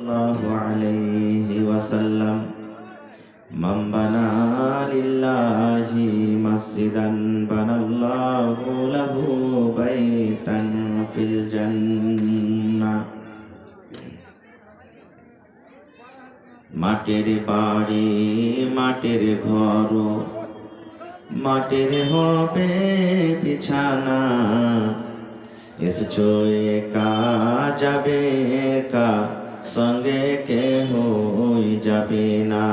الله عليه وسلم من بنى لله مسجدا بنى الله له بيتا في الجنة মাটির বাড়ি মাটির ঘর মাটির হবে বিছানা এসছো একা যাবে একা সঙ্গে কেহ যাবে না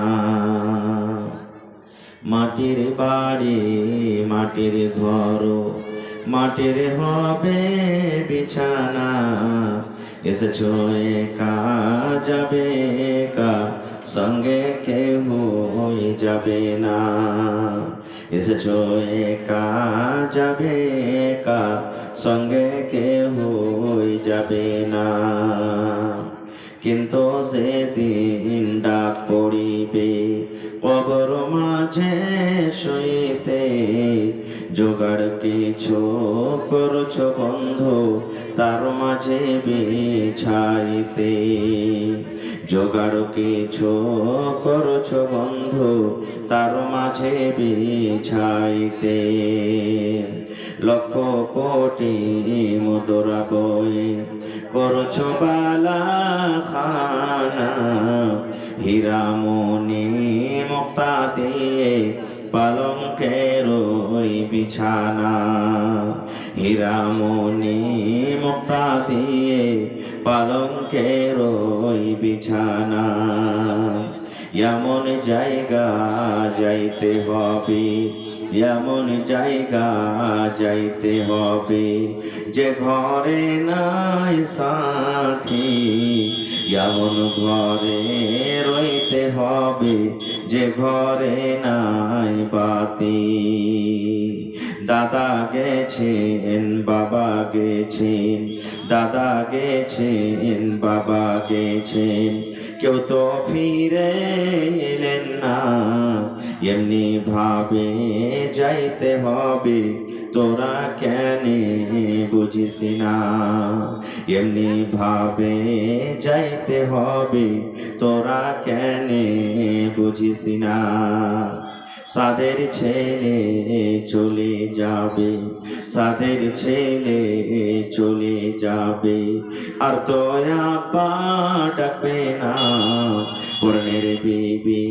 মাটির বাড়ি মাটির ঘর মাটির হবে বিছানা এসছো একা যাবে একা সঙ্গে কেহ যাবে না এসছো একা যাবে একা সঙ্গে কেহ যাবে না কিন্তু সেদিন ডাক পড়িবে কবর মাঝে শুইতে জোগাড় কিছু করছ বন্ধু তার মাঝে বিছাইতে জোগাড় কিছু করছ বন্ধু তার মাঝে বিছাইতে লক্ষ কোটি মুদ্রা বই করছ বালা খানা হীরা মণি মুক্তা দিয়ে পালঙ্কের ওই বিছানা হীরা মণি মুক্তা দিয়ে পালঙ্কের ওই বিছানা এমন জায়গা যাইতে হবে এমন জায়গা যাইতে হবে যে ঘরে নাই সাথী এমন ঘরে রইতে হবে যে ঘরে নাই বাতি দাদা গেছেন বাবা গেছেন দাদা গেছেন বাবা গেছেন কেউ তো ফিরে এলেন না এমনি ভাবে যাইতে হবে তোরা কেন বুঝিস না এমনি ভাবে যাইতে হবে তোরা কেন বুঝিস না সাদের ছেলে চলে যাবে সাদের ছেলে চলে যাবে আর তোরা পা ডাকবে না পূর্ণের বিবি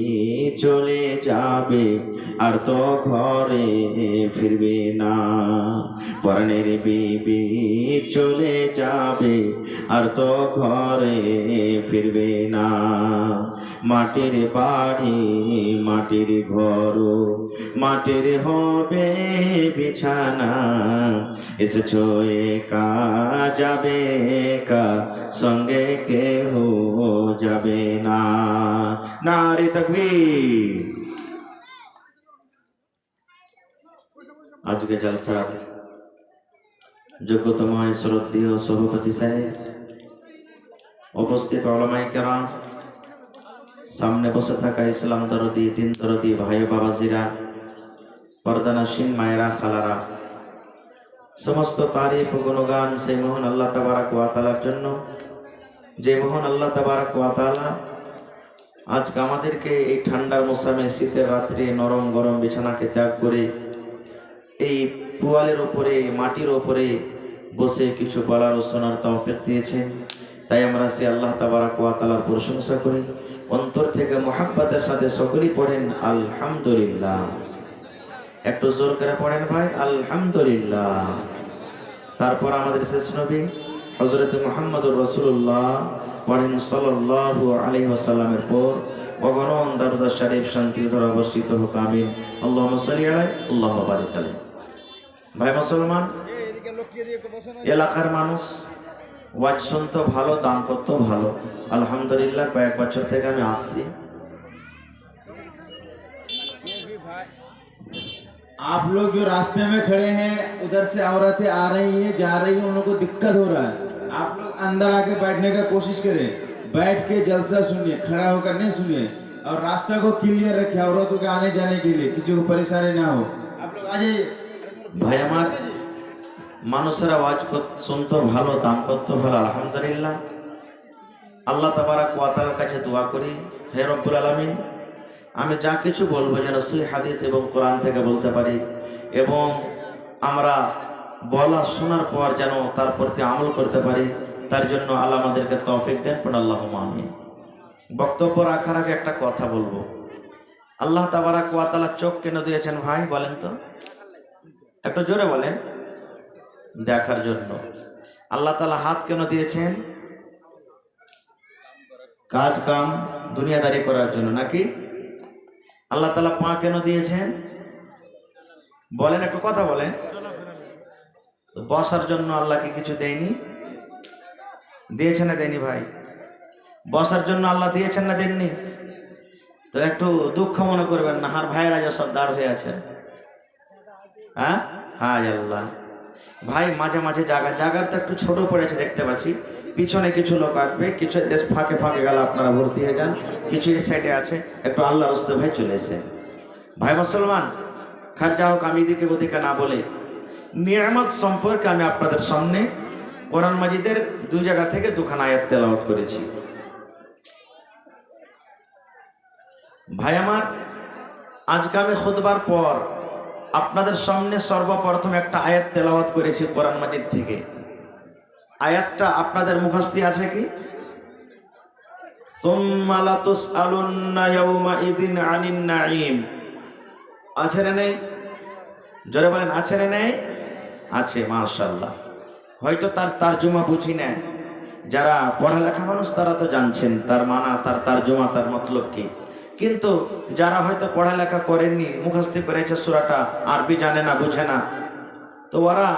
চলে যাবে আর তো ঘরে ফিরবে না পূর্ণের বিবি চলে যাবে আর তো ঘরে ফিরবে না মাটির বাড়ি মাটির ঘর মাটির হবে বিছানা এসেছো একা যাবে একা সঙ্গে কেহ যাবে না নারে তাকবীর আজকে জলসার যোগ্যতম শ্রদ্ধেয় সভাপতি সাহেব উপস্থিত উলামায়ে কেরাম সামনে বসে থাকা ইসলাম দরদি দিন দরদি ভাই বাবাজিরা পর্দানাসীন মায়েরা খালারা সমস্ত তারিফ ও গুণগান সেই মহান আল্লাহ তাবারক ওয়া তাআলার জন্য যে মহান আল্লাহ তাবারক ওয়া তাআলা আজকে আমাদেরকে এই ঠান্ডার মৌসুমে শীতের রাত্রে নরম গরম বিছানাকে ত্যাগ করে এই পুয়ালের উপরে মাটির উপরে বসে কিছু বলার ও শোনার তৌফিক দিয়েছেন তাই আমরা সে আল্লাহ তাবারক ওয়া তাআলার প্রশংসা করি অন্তর থেকে মুহাব্বতের সাথে সকলেই পড়েন আলহামদুলিল্লাহ একটু জোর করে পড়েন ভাই আলহামদুলিল্লাহ তারপর আমাদের শেষ নবী হযরত মুহাম্মদুর রাসূলুল্লাহ পড়েন সাল্লাল্লাহু আলাইহি ওয়াসাল্লামের পর অগণন দরুদ শরীফ শান্তি ধরে অবস্থিত হোক আমিন আল্লাহুম্মা সাল্লি আলাইহি আল্লাহুম্মা বারিক আলাইহি ভাই মুসলমান এলাকার মানুষ ওয়াজ শুনতো ভালো দান করতো ভালো আলহামদুলিল্লাহ কয়েক বছর থেকে আমি আসছি आप लोग जो रास्ते में खड़े हैं उधर से औरतें आ रही हैं जा रही हैं उन लोगों को दिक्कत हो रहा है आप लोग अंदर आके बैठने का कोशिश करें बैठ के जलसा सुनिए खड़ा होकर नहीं सुनिए और रास्ता को क्लियर रखें औरतों के आने जाने के लिए किसी को परेशानी ना हो आप लोग आ जाइए भाई আমার মানুষেরা ওয়াজ শুনতো ভালো দান করতো ভালো আলহামদুলিল্লাহ আল্লাহ তাবারাক ওয়া তাআলার কাছে দোয়া করি, হে রব্বুল আলামিন, আমি যা কিছু বলবো যেন সহিহ হাদিস এবং কোরআন থেকে বলতে পারি, এবং আমরা বলা শোনার পর যেন তার প্রতি আমল করতে পারি, তার জন্য আল্লাহ আমাদেরকে তৌফিক দেন। পড়ুন আল্লাহুম্মা আমিন। বক্তব্য রাখার আগে একটা কথা বলবো। আল্লাহ তাবারাক ওয়া তাআলা চোখ কেন দিয়েছেন ভাই বলেন তো, একটু জোরে বলেন। দেখার জন্য। আল্লাহ তাআলা হাত কেন দিয়েছেন? কাজ কাম দুনিয়াদারি করার জন্য নাকি? আল্লাহ তাআলা পা কেন দিয়েছেন বলেন, একটু কথা বলেন। বসার জন্য আল্লাহকে কিছু দেয়নি? দিয়েছে না দেয়নি ভাই? বসার জন্য আল্লাহ দিয়েছেন না দেননি? তো একটু দুঃখ মনে করবেন না, আর ভাইয়েরা যে সব দাঁড় হয়ে আছে। হ্যাঁ হ্যাঁ আল্লাহ ভাই, মাঝে মাঝে জাগার তো একটু ছোট পড়েছে দেখতে পাচ্ছি। পিছনে কিছু লোক আসবে, কিছু দেশ ফাঁকে ফাঁকে গেলে আপনারা ভর্তি হয়ে যান, কিছু এই সাইডে আছে, একটু আল্লাহর রাস্তে ভাই চলে এসে। ভাই মুসলমান, খারজা হোক, আমি এদিকে ওদিকে না বলে নিয়ামত সম্পর্কে আমি আপনাদের সামনে কোরআন মাজিদের দুই জায়গা থেকে দুখানা আয়াত তেলাওয়াত করেছি। ভাই আমার, আজকে আমি খুতবার পর আপনাদের সামনে সর্বপ্রথম একটা আয়াত তেলাওয়াত করেছি কোরআন মাজিদ থেকে। আয়াতটা আপনাদের মুখস্থ আছে কি? সুম্মা লাতুসআলুন্না ইয়াউমাইযিন আনিন নাঈম। আছে না নেই? জোরে বলেন, আছে না নেই? আছে, মাশাআল্লাহ। হয়তো তার তারজমা বুঝি না, যারা পড়ালেখা মানুষ তারা তো জানছেন তার মানা, তার তারজমা, তার মতলব কি। কিন্তু যারা হয়তো পড়ালেখা করেননি, মুখস্থ করেছে সূরাটা, আরবি জানে না, বুঝে না, তো ওরা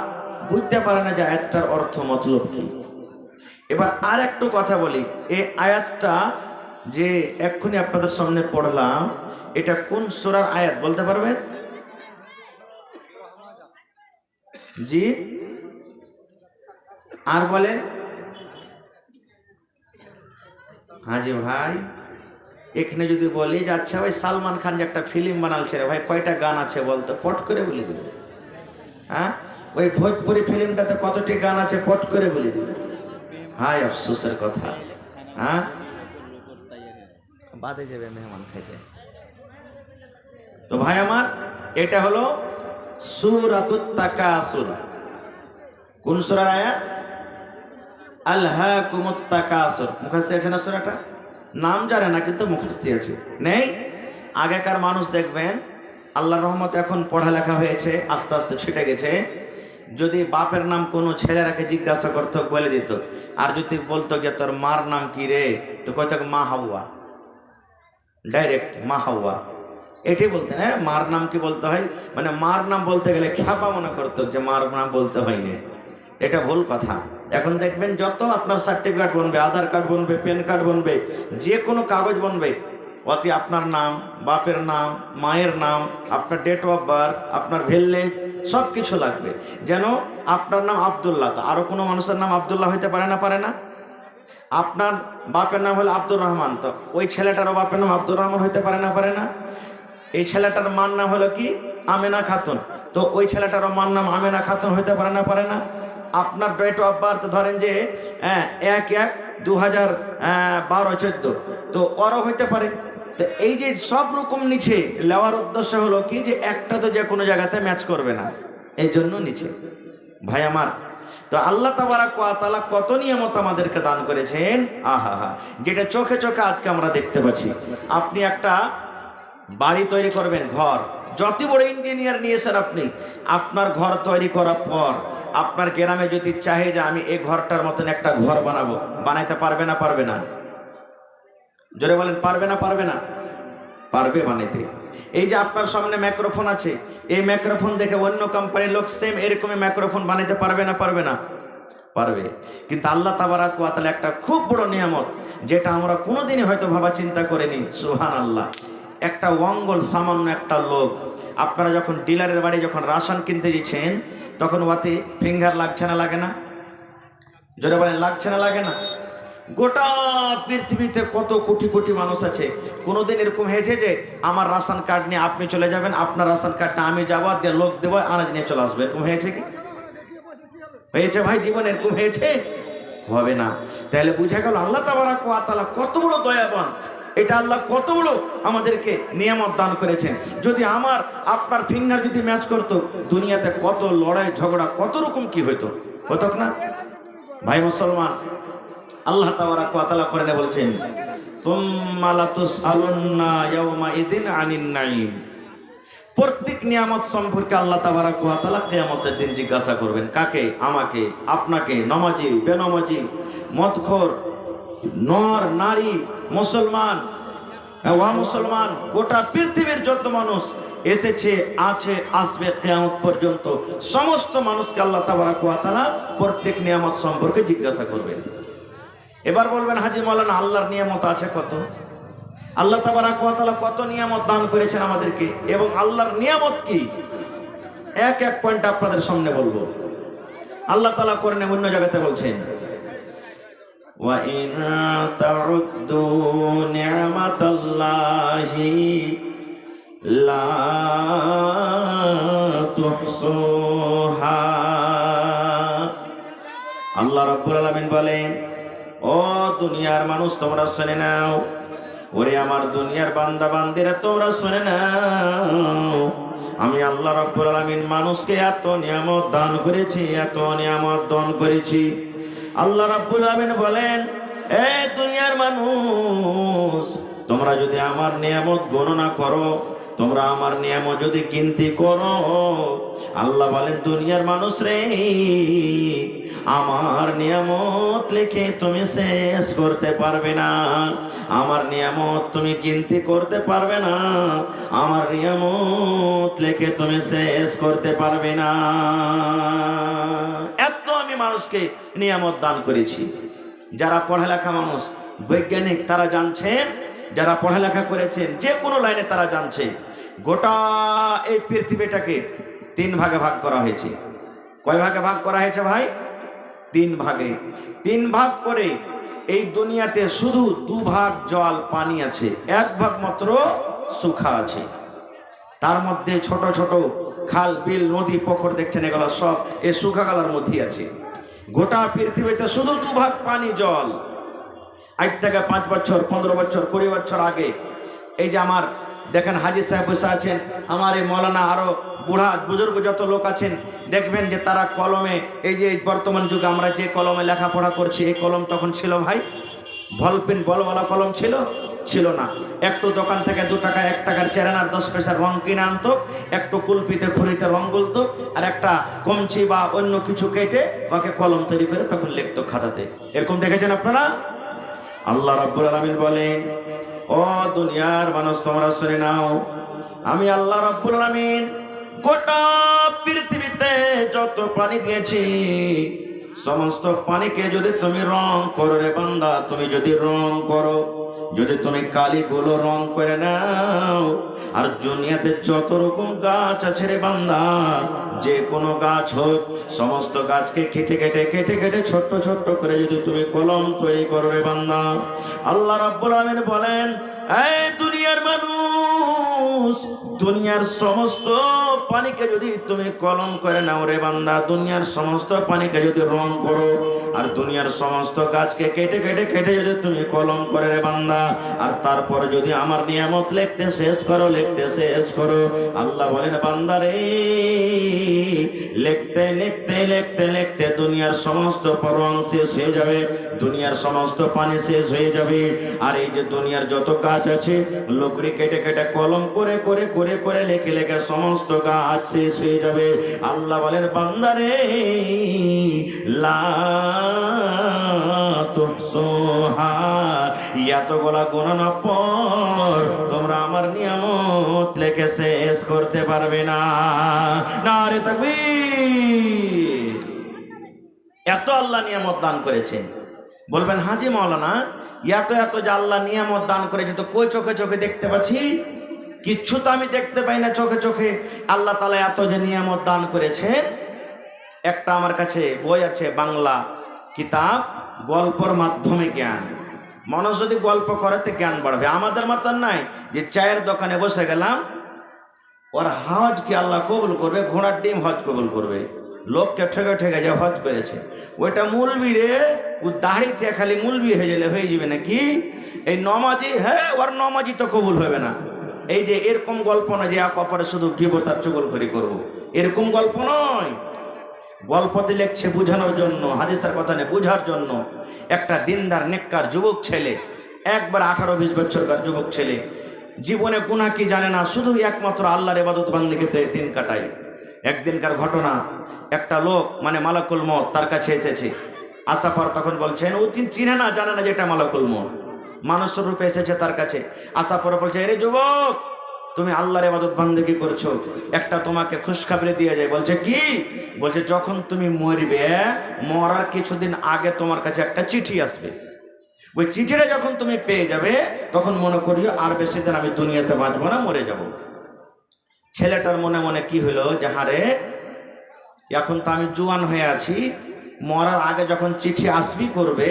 বুঝতে পারে না যে আয়াতটার অর্থ মতলব কি। এবার আর একটু কথা বলি, এই আয়াতটা যে এক্ষুনি আপনাদের সামনে পড়লাম, এটা কোন সূরার আয়াত বলতে পারবেন? জি, আর বলেন। হাজি ভাই, এখানে যদি বলি যে আচ্ছা ভাই, সালমান খান যে একটা ফিল্ম বানালছে রে ভাই, কয়টা গান আছে বলতো, পট করে বলে দিবে। হ্যাঁ, ওই ভোজপুরি ফিল্মটাতে কতটি গান আছে পট করে বলে দিবে। হায় আফসোসের কথা। হ্যাঁ, বাদে যাবে মেহমান খাইতে। তো ভাই আমার, এটা হলো সূরাতুত তাকাসুর। কোন সূরার আয়াত? আলহাকুমুত তাকাসুর। মুখস্থ আছে না সূরাটা? নাম জানে না কিন্তু মুখস্থ আছে। নেই? আগেকার মানুষ দেখবেন, আল্লাহর রহমতে এখন পড়ালেখা হয়েছে, আস্তে আস্তে ছুটে গেছে। যদি বাপের নাম কোনো ছেলেরাকে জিজ্ঞাসা করতো বলে দিত, আর যদি বলতো যে তোর মার নাম কি রে, তো কইতো মা হাওয়া, ডাইরেক্ট মা হাওয়া। এটাই বলতেন। হ্যাঁ, মার নাম কি বলতে হয়, মানে মার নাম বলতে গেলে খ্যাপা মনে করতো যে মার নাম বলতে হয়নি। এটা ভুল কথা। এখন দেখবেন যত আপনার সার্টিফিকেট বনবে, আধার কার্ড বনবে, প্যান কার্ড বনবে, যে কোনো কাগজ বনবে, অতি আপনার নাম, বাপের নাম, মায়ের নাম, আপনার ডেট অফ বার্থ, আপনার ভিলেজ, সব কিছু লাগবে। যেন আপনার নাম আব্দুল্লাহ, তো আরও কোনো মানুষের নাম আব্দুল্লাহ হইতে পারে না? পারে না? আপনার বাপের নাম হলো আব্দুর রহমান, তো ওই ছেলেটারও বাপের নাম আব্দুর রহমান হইতে পারে না? পারে না? এই ছেলেটার মার নাম হলো কি? আমেনা খাতুন, তো ওই ছেলেটারও মার নাম আমেনা খাতুন হইতে পারে না? পারে না? আপনার ডেট অফ বার্থ ধরেন যে 1/1/2012-14, তো ওরও হইতে পারে। তো এই যে সব রকম নিচে নেওয়ার উদ্দেশ্য হলো কি, যে একটা তো যে কোনো জায়গাতে ম্যাচ করবে না, এই জন্য নিচে। ভাই আমার, তো আল্লাহ তাবারাক ওয়া তাআলা কত নিয়ামত আমাদেরকে দান করেছেন, আহা হা, যেটা চোখে চোখে আজকে আমরা দেখতে পাচ্ছি। আপনি একটা বাড়ি তৈরি করবেন, ঘর, যত বড় ইঞ্জিনিয়ার নিয়েছেন আপনি, আপনার ঘর তৈরি করার পর আপনার গ্রামে যদি চাহে যে আমি এই ঘরটার মতন একটা ঘর বানাবো, বানাইতে পারবে না? পারবে না? জোরে বলেন, পারবে না? পারবে না? পারবে বানাইতে। এই যে আপনার সামনে মাইক্রোফোন আছে, এই মাইক্রোফোন দেখে অন্য কোম্পানির লোক সেম এরকমই মাইক্রোফোন বানাইতে পারবে না? পারবে না? পারবে। কিন্তু আল্লাহ তাবারাক ওয়া তাআলা একটা খুব বড় নিয়ামত, যেটা আমরা কোনোদিনই হয়তো ভাবা চিন্তা করিনি। সুবহানাল্লাহ। একটা ওয়াঙ্গল, সামান্য একটা লোক, আপনারা যখন ডিলারের বাড়ি যখন রাশন কিনতে দিচ্ছেন, তখন ওতে ফিঙ্গার লাগছে না? লাগে না? জোরে বলেন, লাগছে না? লাগে না? গোটা পৃথিবীতে কত কোটি কোটি মানুষ আছে, কোনোদিন এরকম হয়েছে যে আমার রাশন কার্ড নিয়ে আপনি চলে যাবেন, আপনার রাশন কার্ডটা আমি যাবো, দিয়ে লোক দেবো, আনাজ নিয়ে চলে আসবে? এরকম হয়েছে কি? হয়েছে ভাই? জীবন এরকম হয়েছে? হবে না। তাহলে বুঝা গেল আল্লাহ তাবারক ওয়া তাআলা কত বড় দয়াবান, এটা আল্লাহ কত বড় আমাদেরকে নিয়ামত দান করেছেন। যদি আমার আপনার ফিঙ্গার যদি ম্যাচ করতো, দুনিয়াতে কত লড়াই ঝগড়া কত রকম কি হইতো, হতো না ভাই মুসলমান? আল্লাহ তাবারক ওয়া তাআলা কোরআনে বলছেন, সুম্মা লাতুসআলুন্না ইয়াওমাইযিন আনিন নাঈম। প্রত্যেক নিয়ামত সম্পর্কে আল্লাহ তাবারক ওয়া তাআলা কিয়ামতের দিন জিজ্ঞাসা করবেন। কাকে? আমাকে, আপনাকে, নমাজি, বেনমাজি, মদখোর, নর নারী, মুসলমান, মুসলমান, গোটা পৃথিবীর যত মানুষ এসেছে, আছে, আসবে কিয়ামত পর্যন্ত সমস্ত মানুষকে আল্লাহ তাবারক ওয়া তাআলা প্রত্যেক নিয়ামত সম্পর্কে জিজ্ঞাসা করবেন। এবার বলবেন, হাজী মাওলানা আল্লাহর নিয়ামত আছে কত? আল্লাহ তাবারক ওয়া তাআলা কত নিয়ামত দান করেছেন আমাদেরকে, এবং আল্লাহর নিয়ামত কি, এক এক পয়েন্ট আপনাদের সামনে বলবো। আল্লাহ তাআলা কোরআনে অন্য জায়গাতে বলছেন, ওয়া ইন তাউদ্দু নি'মাতাল্লাহি লা তুহসুহা। আল্লাহ রাব্বুল আলামিন বলেন, ও দুনিয়ার মানুষ তোমরা শুনে নাও, ওরে আমার দুনিয়ার বান্দা বান্দিরা তোমরা শুনে নাও, আমি আল্লাহ রাব্বুল আলামিন মানুষকে এত নিয়ামত দান করেছি, এত নিয়ামত দান করেছি। আল্লাহ রাব্বুল আলামিন বলেন, এ দুনিয়ার মানুষ, তোমরা যদি আমার নিয়ামত গণনা করো, তোমরা আমার নিয়ামত যদি গিনতি করো, আল্লাহ বলেন দুনিয়ার মানুষ রে, আমার নিয়ামত লিখে তুমি শেষ করতে পারবে না, আমার নিয়ামত তুমি গিনতি করতে পারবে না, আমার নিয়ামত লিখে তুমি শেষ করতে পারবে না। এত আমি মানুষকে নিয়ামত দান করেছি। যারা পড়ালেখা মানুষ, বৈজ্ঞানিক, তারা জানছেন, যারা পড়ালেখা করেছেন যে কোনো লাইনে তারা জানছে, গোটা এই পৃথিবীটাকে 3 ভাগে ভাগ করা হয়েছে। কয় ভাগে ভাগ করা হয়েছে ভাই? 3 ভাগে। 3 ভাগ করে এই দুনিয়াতে শুধু 2 ভাগ জল পানি আছে, 1 ভাগ মাত্র শুখা আছে। তার মধ্যে ছোট ছোট খাল, বিল, নদী, পুকুর দেখছেন, এগুলো সব এই শুখা কালার মধ্যে আছে। গোটা পৃথিবীতে শুধু 2 ভাগ পানি জল। আজ থেকে 5 বছর, 15 বছর, 20 বছর আগে, এই যে আমার দেখেন হাজী সাহেব বসে আছেন, আমার এই মৌলানা, আরো বুড়া বুজুর্গ যত লোক আছেন, দেখবেন যে তারা কলমে, এই যে বর্তমান যুগে আমরা যে কলমে লেখাপড়া করছি, এই কলম তখন ছিল ভাই, বলপেন বলওয়ালা কলম ছিল না। একটু দোকান থেকে 2 টাকা 1 টাকার চেরানার 10 পয়সার রং কিনে আনতো, একটু কুলপিতে খুঁড়িতে রং গুলতো, আর একটা কমচি বা অন্য কিছু কেটে ওকে কলম তৈরি করে তখন লিখতো খাতাতে। এরকম দেখেছেন আপনারা? আল্লাহ রাব্বুল আলামিন বলেন, ও দুনিয়ার মানুষ তোমরা শুনে নাও, আমি আল্লাহ রাব্বুল আলামিন গোটা পৃথিবীতে যত পানি দিয়েছি, সমস্ত পানিকে যদি তুমি রং করো রে বান্দা, তুমি যদি রং করো, যদি তুমি কালিগুলো রং করে নাও, আর দুনিয়াতে যত রকম গাছ আছে রে বান্দা, যে কোনো গাছ হোক, সমস্ত গাছকে কেটে কেটে কেটে কেটে ছোট্ট ছোট্ট করে যদি তুমি কলম তৈরি করো রে বান্দা, আল্লাহ রাব্বুল আলামিন বলেন, এই দুনিয়ার মানুষ, দুনিয়ার সমস্ত পানিকে যদি তুমি কলম করে নাও রে বান্দা, দুনিয়ার সমস্ত পানিকে যদি রং করো, আর দুনিয়ার সমস্ত গাছকে কেটে কেটে কেটে যদি তুমি কলম করে রে বান্দা, আর তারপর যদি আমার নিয়ামত লিখতে শেষ করো, লিখতে শেষ করো, আল্লাহ বলেন বান্দা রে, লিখতে লিখতে লিখতে লিখতে দুনিয়ার সমস্ত রং শেষ হয়ে যাবে, দুনিয়ার সমস্ত পানি শেষ হয়ে যাবে, আর এই যে দুনিয়ার যত গাছ আছে, লকড়ি কেটে কেটে কলম করে করে করে করে লেখে লেখে সমস্ত গাছ শেষ হয়ে যাবে। আল্লাহ বলেন বান্দা রে, লা তুহসুহা, এতগুলা গণনা পর তোমরা আমার নিয়ামত লেখে শেষ করতে পারবে না। নারে তাকবীর! এত আল্লাহ নিয়ামত দান করেছেন। বলবেন হাজী মাওলানা, এত এত যে আল্লাহ নিয়ামত দান করেছে, তো কই চোখে চোখে দেখতে পাচ্ছি? কিচ্ছু তো আমি দেখতে পাই না চোখে চোখে। আল্লাহ তাআলা এত যে নিয়ামত দান করেছেন, একটা আমার কাছে বই আছে, বাংলা কিতাব, গল্পর মাধ্যমে জ্ঞান। মানুষ যদি গল্প করে তো জ্ঞান বাড়বে। আমাদের মতন নাই যে চায়ের দোকানে বসে গেলাম, ওর হজ কি আল্লাহ কবুল করবে, ঘোড়ার ডিম হজ কবুল করবে, লোককে ঠেকে ঠেকে যে হজ করেছে, ওইটা মুলবি রে, ও দাড়ি থেকে খালি মুলবি হয়ে গেলে হয়ে যাবে নাকি? এই নমাজি, হ্যাঁ ওর নমাজি তো কবুল হবে না। এই যে এরকম গল্প না যে এক অপরে শুধু গিবতার চুগলখড়ি করব, এরকম গল্প নয়। গল্পতে লেখছে বোঝানোর জন্য, হাদিসের কথা নেই, বোঝার জন্য। একটা দিনদার নেককার যুবক ছেলে, একবার 18-20 বছরকার যুবক ছেলে, জীবনে গুনাহ কি জানে না, শুধু একমাত্র আল্লাহর ইবাদত বান্দিগিতে দিন কাটায়। একদিনকার ঘটনা, একটা লোক মানে মালাকুল মউত তার কাছে এসেছে। আসার পর তখন বলছেন, ও চিনে না, জানে না যেটা মালাকুল মউত, মানুষের রূপে এসেছে তার কাছে। আসার পরে বলছে, এরে যুবক, তুমি আল্লাহর ইবাদত বান্দেগি করছো, একটা তোমাকে খুশখবরি দিয়ে যায়। বলছে কি? বলছে যখন তুমি মরবে, মরার কিছুদিন আগে তোমার কাছে একটা চিঠি আসবে। ওই চিঠিটা যখন তুমি পেয়ে যাবে, তখন মনে করিও আর বেশি দিন আমি দুনিয়াতে বাঁচবো না, মরে যাব। ছেলেটার মনে মনে কি হলো, যাহারে এখন তো আমি জুয়ান হয়ে আছি, মরার আগে যখন চিঠি আসবি করবে,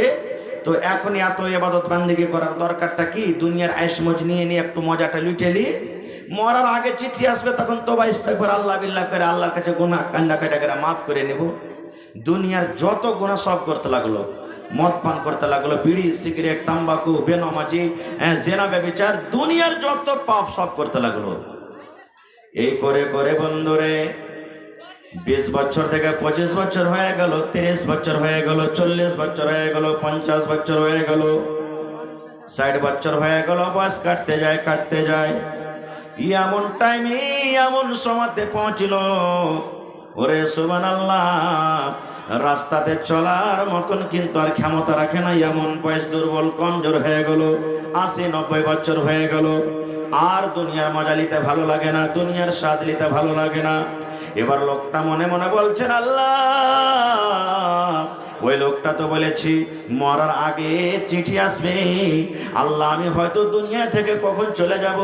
তো এখন এত ইবাদত বান্দেগি করার দরকারটা কি? দুনিয়ার আইসমজ নিয়ে নিয়ে একটু মজাটা লুটেলি, মরার আগে চিঠি আসবে, তখন তোবা ইস্তেগফার আল্লাহ বিল্লাহ করে আল্লাহর কাছে গুনাহ কান্না কাটা করে মাফ করে নেব। দুনিয়ার যত গুনাহ সব করতে লাগলো, মদ পান করতে লাগলো, বিড়ি সিগারেট তাম্বাকু বেনামাজি জেনা ব্যভিচার, দুনিয়ার যত পাপ সব করতে লাগলো। এই করে করে বন্ধুরে 20 বছর থেকে 25 বছর হয়ে গেল, 30 বছর হয়ে গেল, 40 বছর হয়ে গেল, 50 বছর হয়ে গেল, 60 বছর হয়ে গেল, বয়স কাটতে যায় কাটতে যায়। এমন টাইমে এমন সময়তে পৌঁছিল, ওরে সুবহানাল্লাহ, রাস্তাতে চলার মতন কিন্তু আর ক্ষমতা রাখে না, এমন বয়স দুর্বল কমজোর হয়ে গেল, 80-90 বছর হয়ে গেল। আর দুনিয়ার মজা নিতে ভালো লাগে না, দুনিয়ার স্বাদ নিতে ভালো লাগে না। এবার লোকটা মনে মনে বলছেন, আল্লাহ, ওই লোকটা তো বলেছি মরার আগে চিঠি আসবে, আল্লাহ আমি হয়তো দুনিয়া থেকে কখন চলে যাব,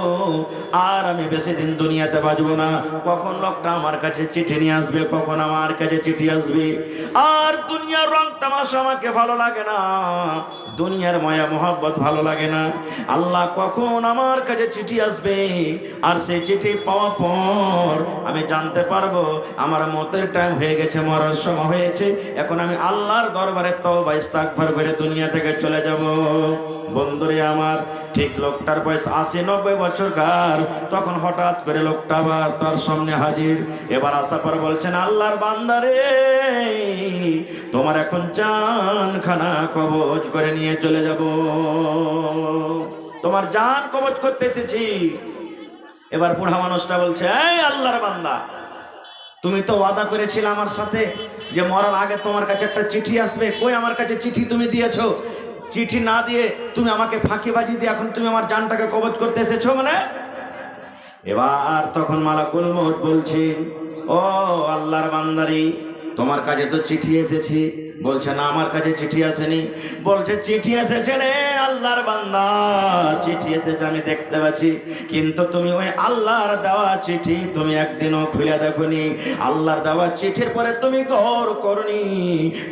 আর আমি বেশি দিন দুনিয়াতে বাঁচবো না। কখন লোকটা আমার কাছে চিঠি নিয়ে আসবে, কখন আমার কাছে চিঠি আসবে। আর দুনিয়ার রং তামাশা আমাকে ভালো লাগে না, দুনিয়ার মায়া মোহাব্বত ভালো লাগে না। আল্লাহ কখন আমার কাছে চিঠি আসবে, আর সেই চিঠি পাওয়ার পর আমি জানতে পারবো আমার মতের টাইম হয়ে গেছে, মরার সময় হয়েছে, এখন আমি আল্লাহর দরবারে তওবা ইস্তেগফার করে দুনিয়া থেকে চলে যাব। বন্ধুরে আমার, ঠিক লোকটার বয়স 80-90 বছরকার, তখন হঠাৎ করে লোকটা আবার তার সামনে হাজির। এবার আসার পর বলছেন, আল্লাহর বান্দারে, তোমার এখন জানখানা কবজ করে নিয়ে চলে যাব, তোমার জান কবজ করতে এসেছি। এবার বুড়া মানুষটা বলছে, এই আল্লাহর বান্দা, তুমি তো ওয়াদা করেছিলে আমার সাথে যে মরার আগে তোমার কাছে একটা চিঠি আসবে, কই আমার কাছে চিঠি তুমি দিয়েছো? চিঠি না দিয়ে তুমি আমাকে ফাঁকিবাজি দিয়ে এখন তুমি আমার জানটাকে কবজ করতে এসেছো মানে? এবার তখন মালাকুল মউত বলছেন, ও আল্লাহর বান্দারি, তোমার কাছে তো চিঠি এসেছি। বলছে না, আমার কাছে চিঠি আসেনি। বলছে চিঠি এসেছে রে আল্লাহর বান্দা, চিঠি এসেছে আমি দেখতে পাচ্ছি, কিন্তু তুমি ওই আল্লাহর দেওয়া চিঠি তুমি একদিনও খুলে দেখোনি, আল্লাহর দেওয়া চিঠির পরে তুমি গৌর করনি,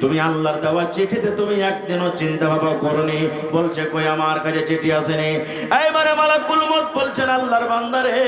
তুমি আল্লাহর দেওয়া চিঠিতে তুমি একদিনও চিন্তা ভাবনা করনি। বলছে কই আমার কাছে চিঠি আসেনি। এইবারে মালাকুল মউত বলছেন, আল্লাহর বান্দা রে,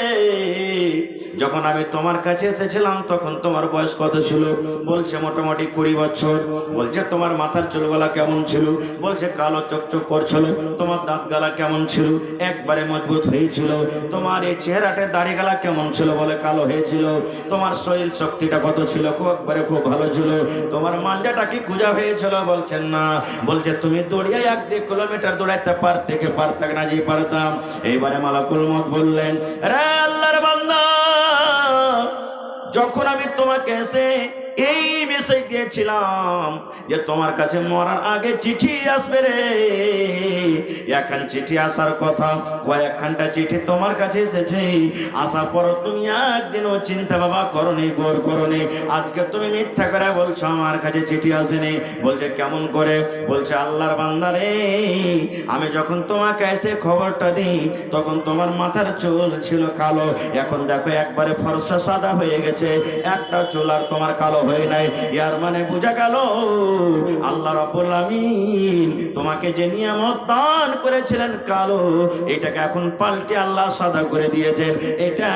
যখন আমি তোমার কাছে এসেছিলাম তখন তোমার বয়স কত ছিল? বলছে মোটামুটি 20 বছর। বলছে তোমার মাথার চুলগুলা কেমন ছিল? বলছে কালো চকচক করছিল। তোমার দাঁত গালা কেমন ছিল? একবারে মজবুত হয়েছিল। তোমার এই চেহারাটা দাড়ি গালা কেমন ছিল? বলে কালো হয়েছিল। তোমার শরীর শক্তিটা কত ছিল? একবারে খুব ভালো ছিল। তোমার মাঞ্জাটা কি গুজা হয়েছিল? বলছেন না। বলছে তুমি দৌড়িয়ে 1-2 কিলোমিটার দৌড়াইতে পারতে না? যে পারতাম। এইবারে মালাকুল মউত বললেন, রে আল্লাহর বান্দা, যখন আমি তোমাকে এসে এই মেসেজ দিয়েছিলাম যে তোমার কাছে মরার আগে চিঠি আসবে রে, এখন চিঠি আসার কথা, কয়েকখানটা চিঠি তোমার কাছে এসেছে, আসার পর তুমি একদিনও চিন্তা ভাবনা করনি, গৌর করনি, আজকে তুমি মিথ্যা করে বলছো আমার কাছে চিঠি আসেনি। বলছে কেমন করে? বলছে আল্লাহর বান্দা রে, আমি যখন তোমাকে এসে খবরটা দিই তখন তোমার মাথার চুল ছিল কালো, এখন দেখো একবারে ফর্সা সাদা হয়ে গেছে। হয়েছে, একটা চুল আর তোমার কালো হয়ে নাই। ইয়ার মানে বোঝা গেল আল্লাহ রাব্বুল আমিন তোমাকে যে নিয়ামত দান করেছিলেন কালো, এটাকে এখন পাল্টে আল্লাহ সাদা করে দিয়েছেন। এটা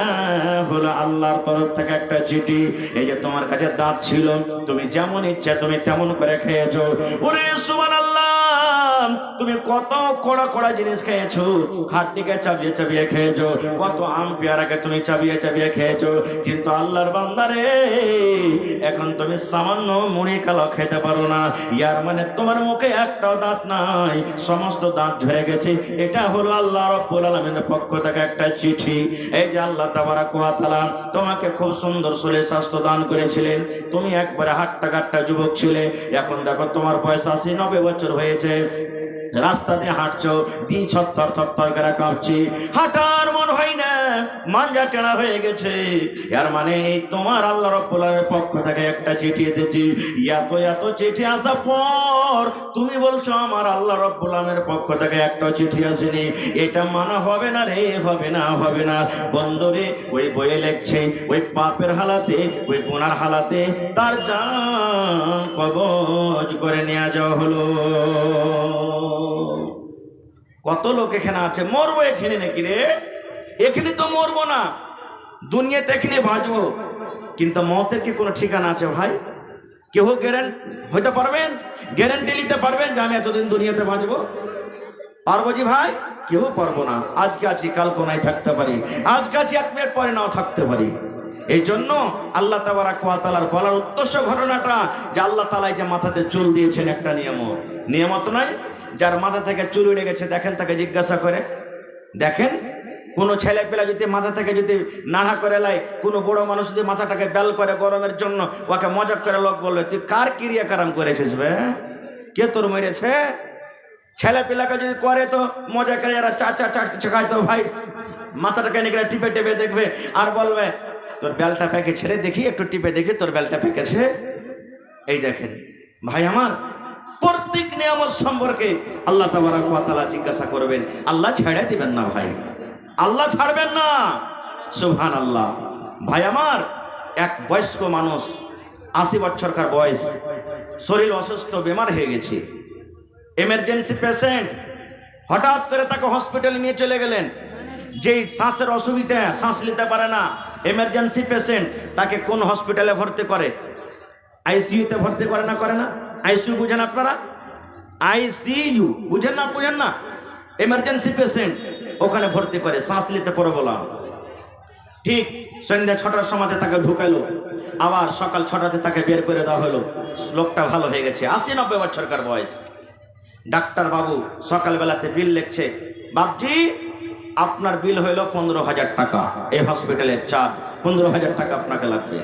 হলো আল্লাহর তরফ থেকে একটা চিঠি। এই যে তোমার কাছে দাঁত ছিল, তুমি যেমন ইচ্ছা তুমি তেমন করে খেয়েছো। ওরে সুবহানাল্লাহ, তুমি কত কড়া কড়া জিনিস খেয়েছো, হাড্ডিকে চাবিয়ে চাবিয়ে খেয়েছো, কত আম পেয়ারাকে তুমি চাবিয়ে চাবিয়ে খেয়েছো, কিন্তু আল্লাহর বান্দারে এখন তুমি সামান্য মুড়ি কালো খেতে পারো না। ইয়ার মানে তোমার মুখে একটাও দাঁত নাই, সমস্ত দাঁত ঝরে গেছে। এটা হলো আল্লাহ রাব্বুল আলামিনের পক্ষ থেকে একটা চিঠি। এই যে আল্লাহ তাবারাক ওয়া তাআলা তোমাকে খুব সুন্দর শরীর স্বাস্থ্য দান করেছিলেন, তুমি একবারে হাট্টা কাট্টা যুবক ছিলে, এখন দেখো তোমার বয়স 80-90 বছর হয়েছে, রাস্তা দিয়ে হাঁটছো, দিন ছত্তর থরথর করে কাঁপছি, হাঁটার মন হয় না, মাঞ্জা টেড়া হয়ে গেছে। এর মানে তোমার আল্লাহ রাব্বুল আলামিনের পক্ষ থেকে একটা চিঠি এসেছে। এত এত চিঠি আসার পর তুমি বলছো আমার আল্লাহ রাব্বুল আলামিনের পক্ষ থেকে একটা চিঠি আসেনি, এটা মানা হবে না রে, হবে না, হবে না। বন্ধুরে, ওই বইয়ে লেখছে ওই পাপের হালাতে, ওই গুনার হালাতে তার জান কবজ করে নিয়ে যাওয়া হলো। কত লোক এখানে আছে, মরবো এখানে নাকি রে? এখানে তো মরবো না, দুনিয়াতে এখানে বাঁচবো, কিন্তু মতের কি কোনো ঠিকানা আছে ভাই? কেউ হইতে পারবেন, গ্যারেন্টি নিতে পারবেন যে আমি এতদিন দুনিয়াতে বাঁচবো? পারবো জি ভাই? কেউ পারবো না। আজকে আছি, কাল কোনায় থাকতে পারি, আজকে আছি 1 মিনিট পরে নাও থাকতে পারি। এই জন্য আল্লাহ তাবারাক ওয়া তাআলার বলার উদ্দেশ্য ঘটনাটা যে আল্লাহ তাআলা যে মাথাতে চুল দিয়েছেন একটা নিয়ামত নয়। যার মাথা থেকে চুল উড়ে গেছে দেখেন, তাকে জিজ্ঞাসা করে দেখেন, কোনো ছেলে পেলা যদি মাথা থেকে যদি নাড়া করে লাই, কোনো বড় মানুষ যদি মাথাটাকে বেল করে গরমের জন্য, ওকে মজাক করে লোক বলবে তুই কার ক্রিয়া কারাম করেছিস বে, কে তোর মেরেছে? ছেলে পেলাকে যদি করে তো মজা করে এরা চাকায় তো ভাই মাথাটাকে নিয়ে টিপে টিপে দেখবে আর বলবে তোর বেলটা পেকেছে রে, দেখি একটু টিপে দেখি তোর বেলটা পেকেছে। এই দেখেন ভাই আমার, প্রত্যেক নিয়ামত সম্পর্কে আল্লাহ তাবারাক ওয়া তাআলা জিজ্ঞাসা করবেন, আল্লাহ ছেড়ে দিবেন না ভাই, আল্লাহ ছাড়বেন না। সুবহানাল্লাহ। ভাই আমার, এক বয়স্ক মানুষ, 80 বছরকার বয়স, শরীর অসুস্থ, বেমার হয়ে গেছে, এমার্জেন্সি পেশেন্ট। হঠাৎ করে তাকে হসপিটালে নিয়ে চলে গেলেন। যেই শ্বাসের অসুবিধা, শ্বাস নিতে পারে না, এমার্জেন্সি পেশেন্ট, তাকে কোন হসপিটালে ভর্তি করে? আইসিইউতে ভর্তি করে না? করে না? আইসিইউ বুঝেন আপনারা? আইসিইউ বুঝেন না? বুঝেন না? এমার্জেন্সি পেশেন্ট ওখানে ভর্তি করে, শ্বাস নিতে প্রবলেম। ঠিক সন্ধ্যা 6টার সময় তাকে ঢুকাইলো, আবার সকাল 6টাতে তাকে বের করে দেওয়া হলো। লোকটা ভালো হয়ে গেছে, 80-90 বছরকার বয়স। ডাক্তার বাবু সকালবেলাতে বিল লিখছে, বাবজি আপনার বিল হইল 15,000 টাকা, এই হসপিটালের চার্জ 15,000 টাকা আপনাকে লাগবে।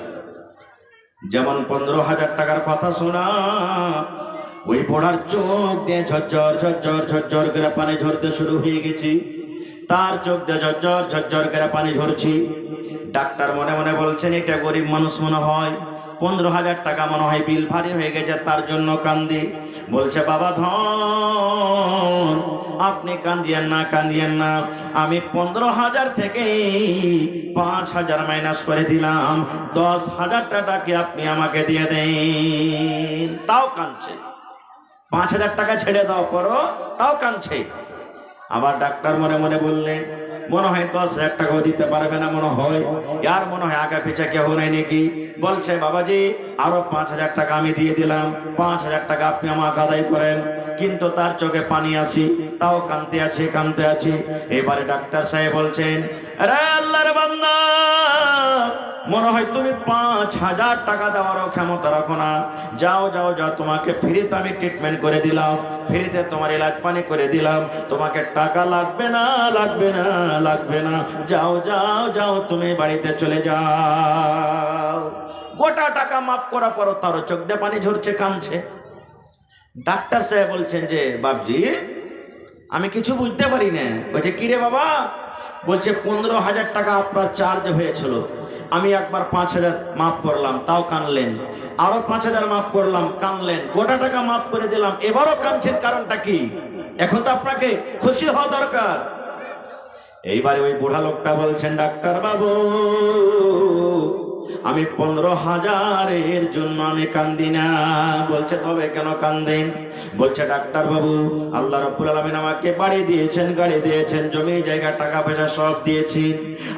যেমন 15,000 টাকার কথা শোনা, ওই পড়ার চোখ দিয়ে ঝরঝর ঝরঝর ঝরঝর করে পানি ঝরতে শুরু হয়ে গেছি। তার চোখ দিয়ে ঝরঝর ঝরঝর করে পানি ঝরছি। ডাক্তার মনে মনে বলছেন এটা গরিব মানুষ মনে হয়, 15,000 টাকা মনে হয় বিল ভারী হয়ে গেছে, তার জন্য কান্দি। বলছে বাবা ধন, আপনি কান্দিয়েন না, কান্দিয়েন না, আমি 15,000 থেকে 5,000 মাইনাস করে দিলাম, 10,000 টাকাকে আপনি আমাকে দিয়ে দেন। তাও কাঁদছে। 5,000 টাকা ছেড়ে দাও করো, তাও কাঁদছে। আবার ডাক্তার মনে মনে বললেন মনে হয় 10,000 টাকাও দিতে পারবে না, মনে হয় আর মনে হয় আগা পিছা কেউ নাই নাকি। বলছে বাবাজি আরো 5,000 টাকা আমি দিয়ে দিলাম, 5,000 টাকা আপনি আমাকে আদায় করেন। কিন্তু তার চোখে পানি আসি, তাও কাঁদতে আছে, কাঁদতে আছে। এবারে ডাক্তার সাহেব বলছেন, আরে আল্লাহর বান্দা, মনে হয় তুমি 5,000 টাকা দেওয়ারও ক্ষমতা রাখো না, যাও যাও যাও, তোমাকে ফ্রিতে আমি ট্রিটমেন্ট করে দিলাম, ফ্রিতে তোমার ইলাজ পানি করে দিলাম, তোমাকে টাকা লাগবে না, লাগবে না, লাগবে না, যাও যাও যাও, তুমি বাড়িতে চলে যাও। গোটা টাকা মাফ করার পরও তারও চোখ দিয়ে পানি ঝরছে, কাঁদছে। ডাক্তার সাহেব বলছেন যে বাবজি আমি কিছু বুঝতে পারি না। বলছে কি রে বাবা? বলছে 15,000 টাকা আপনার চার্জ হয়েছিল, আমি একবার 5,000 মাফ করলাম, তাও কানলেন, আরো 5,000 মাফ করলাম, কানলেন, গোটা টাকা মাফ করে দিলাম, এবারও কানছেন, কারণটা কি? এখন তো আপনাকে খুশি হওয়া দরকার। এইবারে ওই বুড়া লোকটা বলছেন, ডাক্তার বাবু আমি 15,000-এর জন্য আমি কান্দি না। বলছে তবে কেন কান্দেন? বলছে ডাক্তার বাবু, আল্লাহ রাব্বুল আলামিন আমাকে বাড়ি দিয়েছেন, গাড়ি দিয়েছেন, জমি জায়গা টাকা পয়সা সব দিয়েছি,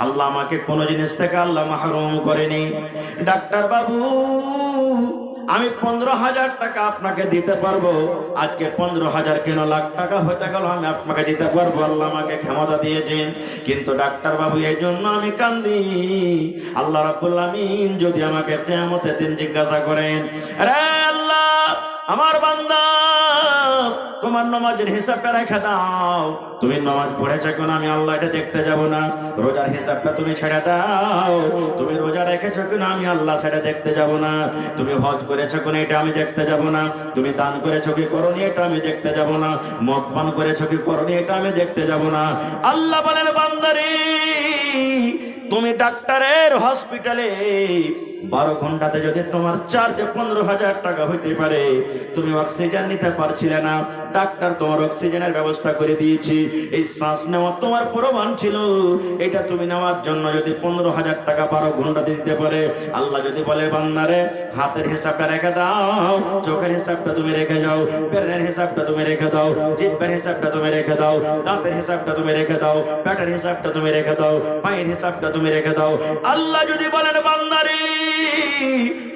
আল্লাহ আমাকে কোনো জিনিস থেকে আল্লাহ মাহরুম করেনি। ডাক্তার বাবু, আমি 15,000 টাকা আপনাকে দিতে পারবো, আজকে 15,000 কেন লাখ টাকা হতে গেল আমি আপনাকে দিতে পারবো, আল্লাহ আমাকে ক্ষমতা দিয়েছেন। কিন্তু ডাক্তার বাবু, এই জন্য আমি কান্দি, আল্লাহ রাব্বুল আলামিন যদি আমাকে কিয়ামতের দিন জিজ্ঞাসা করেন, আরে আল্লাহ, আমার বান্দা তোমার নামাজের হিসাবটা রেখে দাও, তুমি নামাজ পড়েছো কেন আমি আল্লাহ এটা দেখতে যাব না। রোজার হিসাবটা তুমি ছেড়ে দাও, তুমি রোজা রেখেছো কেন আমি আল্লাহ সেটা দেখতে যাব না। তুমি হজ করেছো কেন এটা আমি দেখতে যাব না। তুমি দান করেছো কি করনি এটা আমি দেখতে যাব না। মদ পান করেছো কি করনি এটা আমি দেখতে যাব না। আল্লাহ বলেন, বান্দারে, তুমি ডাক্তারের হসপিটালে 12 ঘন্টাতে যদি তোমার চার্জ 15,000 টাকা হইতে পারে, তুমি অক্সিজেন নিতে পারছিলে না, ডাক্তার তোমার অক্সিজেনের ব্যবস্থা করে দিয়েছি। এই শ্বাস নেওয়া তোমার প্রমাণ ছিল, এটা তুমি নেওয়ার জন্য যদি 15,000 টাকা 12 ঘন্টাতে দিতে পারে, আল্লাহ যদি বলে বান্দারে হাতের হিসাবটা রেখে দাও, চোখের হিসাবটা তুমি রেখে যাও, পেটের হিসাবটা তুমি রেখে দাও, জিহ্বার হিসাবটা তুমি রেখে দাও, দাঁতের হিসাবটা তুমি রেখে দাও, পেটের হিসাবটা তুমি রেখে দাও, পায়ের হিসাবটা তুমি রেখে দাও, আল্লাহ যদি বলেন বান্দারে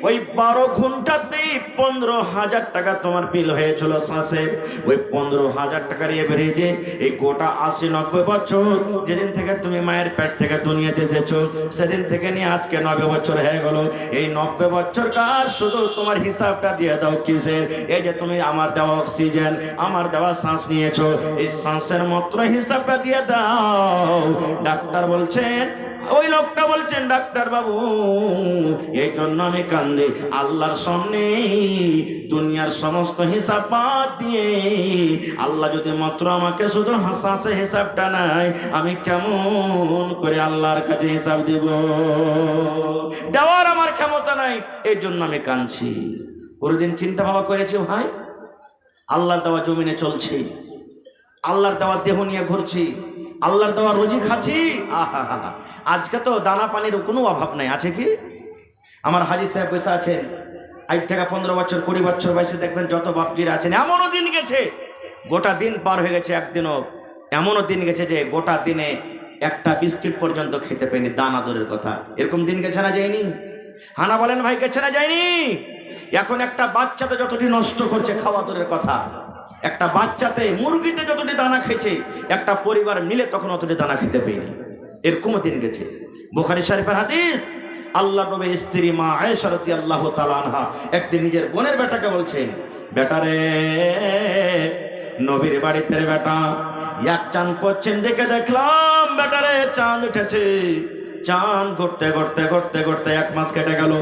ওই 12 ঘন্টাতে 15,000 টাকা তোমার বিল হয়েছিল শ্বাসে, ওই 15,000 টাকার এভারেজে এই গোটা 80-90 বছর যেদিন থেকে তুমি মায়ের পেট থেকে দুনিয়াতে এসেছো সেদিন থেকে নিয়ে আজকে 90 বছর হয়ে গেল, এই 90 বছর কার শুধু তোমার হিসাবটা দিয়ে দাও কিসের? এই যে তুমি আমার দেওয়া অক্সিজেন, আমার দেওয়া শ্বাস নিয়েছো, এই শ্বাসের মাত্র হিসাবটা দিয়ে দাও। ডাক্তার বলছেন, ওই লোকটা বলছেন, ডাক্তার বাবু, এই জন্য আমি কান্দি, আল্লাহর সামনে দুনিয়ার সমস্ত হিসাব বাদ দিয়ে আল্লাহ যদি মাত্র আমাকে শুধু হাসাসে হিসাবটা নাই, আমি কেমন করে আল্লাহর কাছে হিসাব দিব? দেওয়ার আমার ক্ষমতা নাই, এই জন্য আমি কাঁদছি। কোনদিন চিন্তা ভাবনা করেছি ভাই, আল্লাহর দেওয়া জমিনে চলছি, আল্লাহর দেওয়া দেহ নিয়ে ঘুরছি, আল্লাহর দেওয়া রুজি খাচ্ছি, আহা, আজকে তো দানা পানির কোনো অভাব নাই, আছে কি? আমার হাজি সাহেব বসে আছেন, আজ থেকে 15 বছর 20 বছর বয়সে দেখবেন যত বাপজিরা আছেন, এমনও দিন গেছে গোটা দিন পার হয়ে গেছে, একদিনও এমনও দিন গেছে যে গোটা দিনে একটা বিস্কিট পর্যন্ত খেতে পাইনি, দানা দূরের কথা। এরকম দিন গেছে না যায়নি? হানা বলেন ভাই, গেছে না যায়নি? এখন একটা বাচ্চাতে যতটি নষ্ট করছে খাওয়া দূরের কথা, একটা বাচ্চাতে মুরগিতে যতটি দানা খেয়েছে একটা পরিবার মিলে তখন অতটি দানা খেতে পাইনি, এরকম দিন গেছে। বুখারী শরীফের হাদিস, আল্লাহ নবীর স্ত্রী মা আয়েশা রাদিয়াল্লাহু তাআলা আনহা একদিন নিজের বোনের বেটাকে বলছেন, বেটারে, নবীর বাড়িতে রে বেটা, এক চাঁদ পশ্চিম দিকে দেখলাম, বেটারে চাঁদ উঠেছে। চাঁদ ঘুরতে ঘুরতে ঘুরতে ঘুরতে 1 মাস কেটে গেল,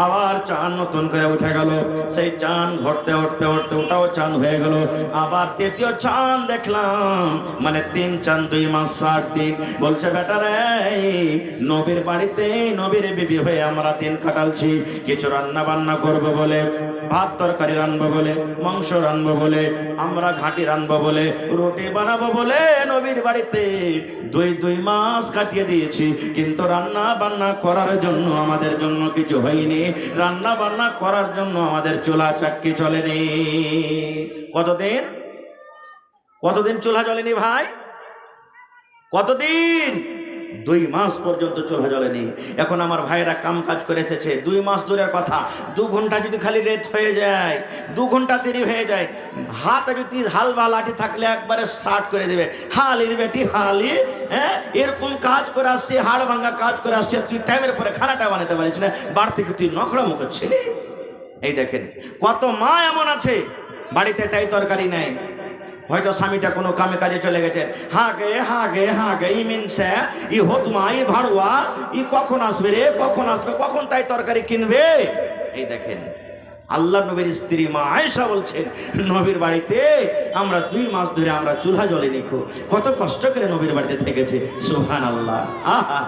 আবার চাঁদ নতুন করে উঠে গেল, সেই চাঁদ ঘুরতে উঠতে উঠতে ওটাও চাঁদ হয়ে গেল, আবার তৃতীয় চাঁদ দেখলাম, মানে 3 চাঁদ 2 মাস 60 দিন। বলছে বেটারে, নবীর বাড়িতে নবীর বিবি হয়ে আমরা দিন কাটালছি, কিছু রান্না বান্না করবো বলে, ভাত তরকারি রানবো বলে, মাংস রানবো বলে, আমরা ঘাটি রানবো বলে, রুটি বানাবো বলে নবীর বাড়িতে 2 মাস কাটিয়ে দিয়েছি, কিন্তু রান্না বান্না করার জন্য আমাদের জন্য কিছু হয়নি, রান্না বান্না করার জন্য আমাদের চুলা চাক্কি চলেনি। কতদিন চুলা জ্বলেনি ভাই? কতদিন? 2 মাস পর্যন্ত চুলা জ্বলেনি। এখন আমার ভাইয়েরা কাম কাজ করে এসেছে, 2 মাস দূরের কথা, 2 ঘন্টা যদি খালি রেত হয়ে যায়, 2 ঘন্টা দেরি হয়ে যায়, হাতে যদি হাল বা লাঠি থাকলে একবারে শার্ট করে দেবে, হালির বেটি হালি, হ্যাঁ, এরকম কাজ করে আসছে, হাড় ভাঙা কাজ করে আসছে, তুই টাইমের পরে খানাটা বানাতে পারিস না, বাড়তি তুই নখড়া মুখ ছেলে। এই দেখেন কত মা এমন আছে বাড়িতে তাই তরকারি নেই, হয়তো স্বামীটা কোনো কামে কাজে চলে গেছেন, হাগে ইমিনসে ই হতুমা ই ভাড়ুয়া ই কখন আসবে রে, কখন আসবে, কখন তাই তরকারি কিনবে। এই দেখেন আল্লাহ নবীর স্ত্রী মা আয়েশা বলছেন, নবীর বাড়িতে আমরা 2 মাস ধরে আমরা চুলা জ্বলেনি, কত কষ্ট করে নবীর বাড়িতে থেকেছে। সুবহানাল্লাহ। আহা,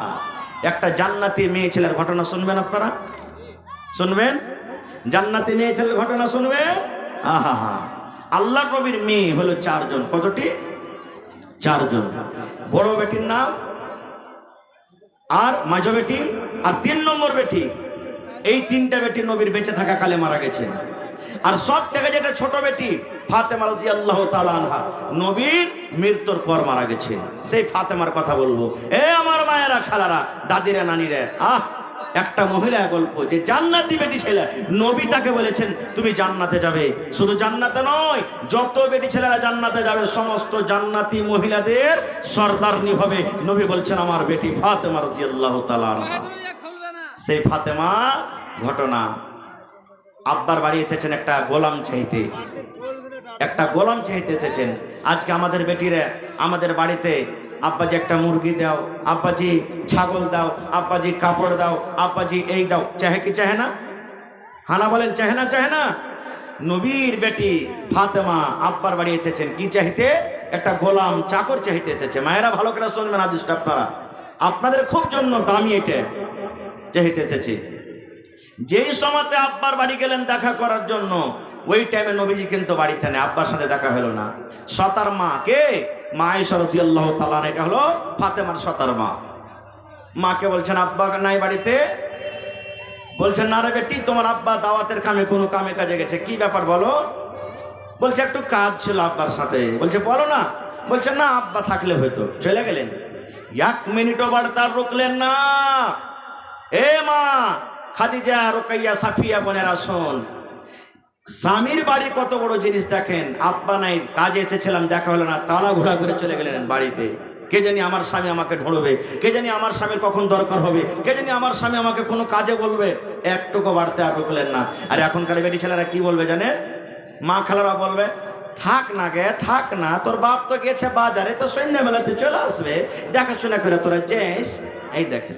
একটা জান্নাতি মেয়ে ছেলের ঘটনা শুনবেন আপনারা, শুনবেন, জান্নাতি মেয়ে ছেলের ঘটনা শুনবেন। আহা, আল্লাহ নবীর মেয়ে হলো 4 জন। কতটি? 4 জন। বড় বেটির নাম, আর মাঝো বেটি, আর 3 নম্বর বেটি। এই তিনটা বেটি নবীর বেঁচে থাকা কালে মারা গেছেন। আর সব থেকে যেটা ছোট বেটি ফাতেমা রাদিয়াল্লাহু তাআলা আনহা, নবীর মৃত্যুর পর মারা গেছেন। সেই ফাতেমার কথা বলবো। এ আমার মায়েরা, খালারা, দাদিরা, নানিরা, একটা মহিলা গল্প যে জান্নাতি বেটি ছেলে, নবী তাকে বলেছেন তুমি জান্নাতে যাবে। শুধু জান্নাতে নয়, যত বেটি ছেলেরা জান্নাতে যাবে সমস্ত জান্নাতি মহিলাদের সর্দারনি হবে। নবী বলছেন আমার বেটি ফাতেমা রাদিয়াল্লাহু তাআলা আনহা। সেই ফাতেমা ঘটনা, আব্বার বাড়ি এসেছেন একটা গোলাম চাইতে, একটা গোলাম চাইতে এসেছেন। আজকে আমাদের বেটিরা আমাদের বাড়িতে আব্বাজি একটা মুরগি দাও, আব্বাজি ছাগল দাও, আব্বাজি কাপড় দাও, আব্বাজি এই দাও, চাহে কি চাহে না? হানা বলেন চাহে না? চাহে না? নবীর বেটি ফাতেমা আব্বার বাড়ি এসেছেন কি চাইতে? একটা গোলাম চাকর চাইতে এসেছে। মায়েরা ভালো করে শুনবেন হাদিসটা, আপনারা, আপনাদের খুব জন্য দামি এটা চাইতে এসেছে। যেই সময়তে আব্বার বাড়ি গেলেন দেখা করার জন্য, ওই টাইমে নবীজি কিন্তু বাড়িতে নেই, আব্বার সাথে দেখা হলো না। সতার মা কে? মা আয়েশা রাদিয়াল্লাহু তাআলা, এটা হলো ফাতেমার সতার মা। মাকে বলছেন আব্বা নাই বাড়িতে? বলছেন না রে বেটি, তোমার আব্বা দাওয়াতের কামে কোনো কামে কাজে গেছে। কি ব্যাপার বলো? বলছে একটু কাজ ছিল আব্বার সাথে। বলছে বলো না। বলছেন না, আব্বা থাকলে হয়তো। চলে গেলেন। 1 মিনিটও বার্তা রুকলেন না। এ মা খাদিজা, রুকাইয়া, সাফিয়া বোনেরা শোন, স্বামীর বাড়ি কত বড় জিনিস দেখেন। আব্বা নাই, কাজে এসেছিলাম, দেখা হলো না, তালা ঘোরা করে চলে গেলেন বাড়িতে। কে জানি আমার স্বামী আমাকে ঢোঁড়বে, কে জানি আমার স্বামীর কখন দরকার হবে, কে জানি আমার স্বামী আমাকে কোনো কাজে বলবে। একটুকু বাড়তে আর রুকলেন না। আর এখনকার বেটি ছেলেরা কি বলবে জানেন? মা খালারা বলবে থাক না গে, থাক না, তোর বাপ তো গেছে বাজারে, তো সন্ধ্যাবেলাতে চলে আসবে, দেখাশোনা করে তোরা যাস। এই দেখেন,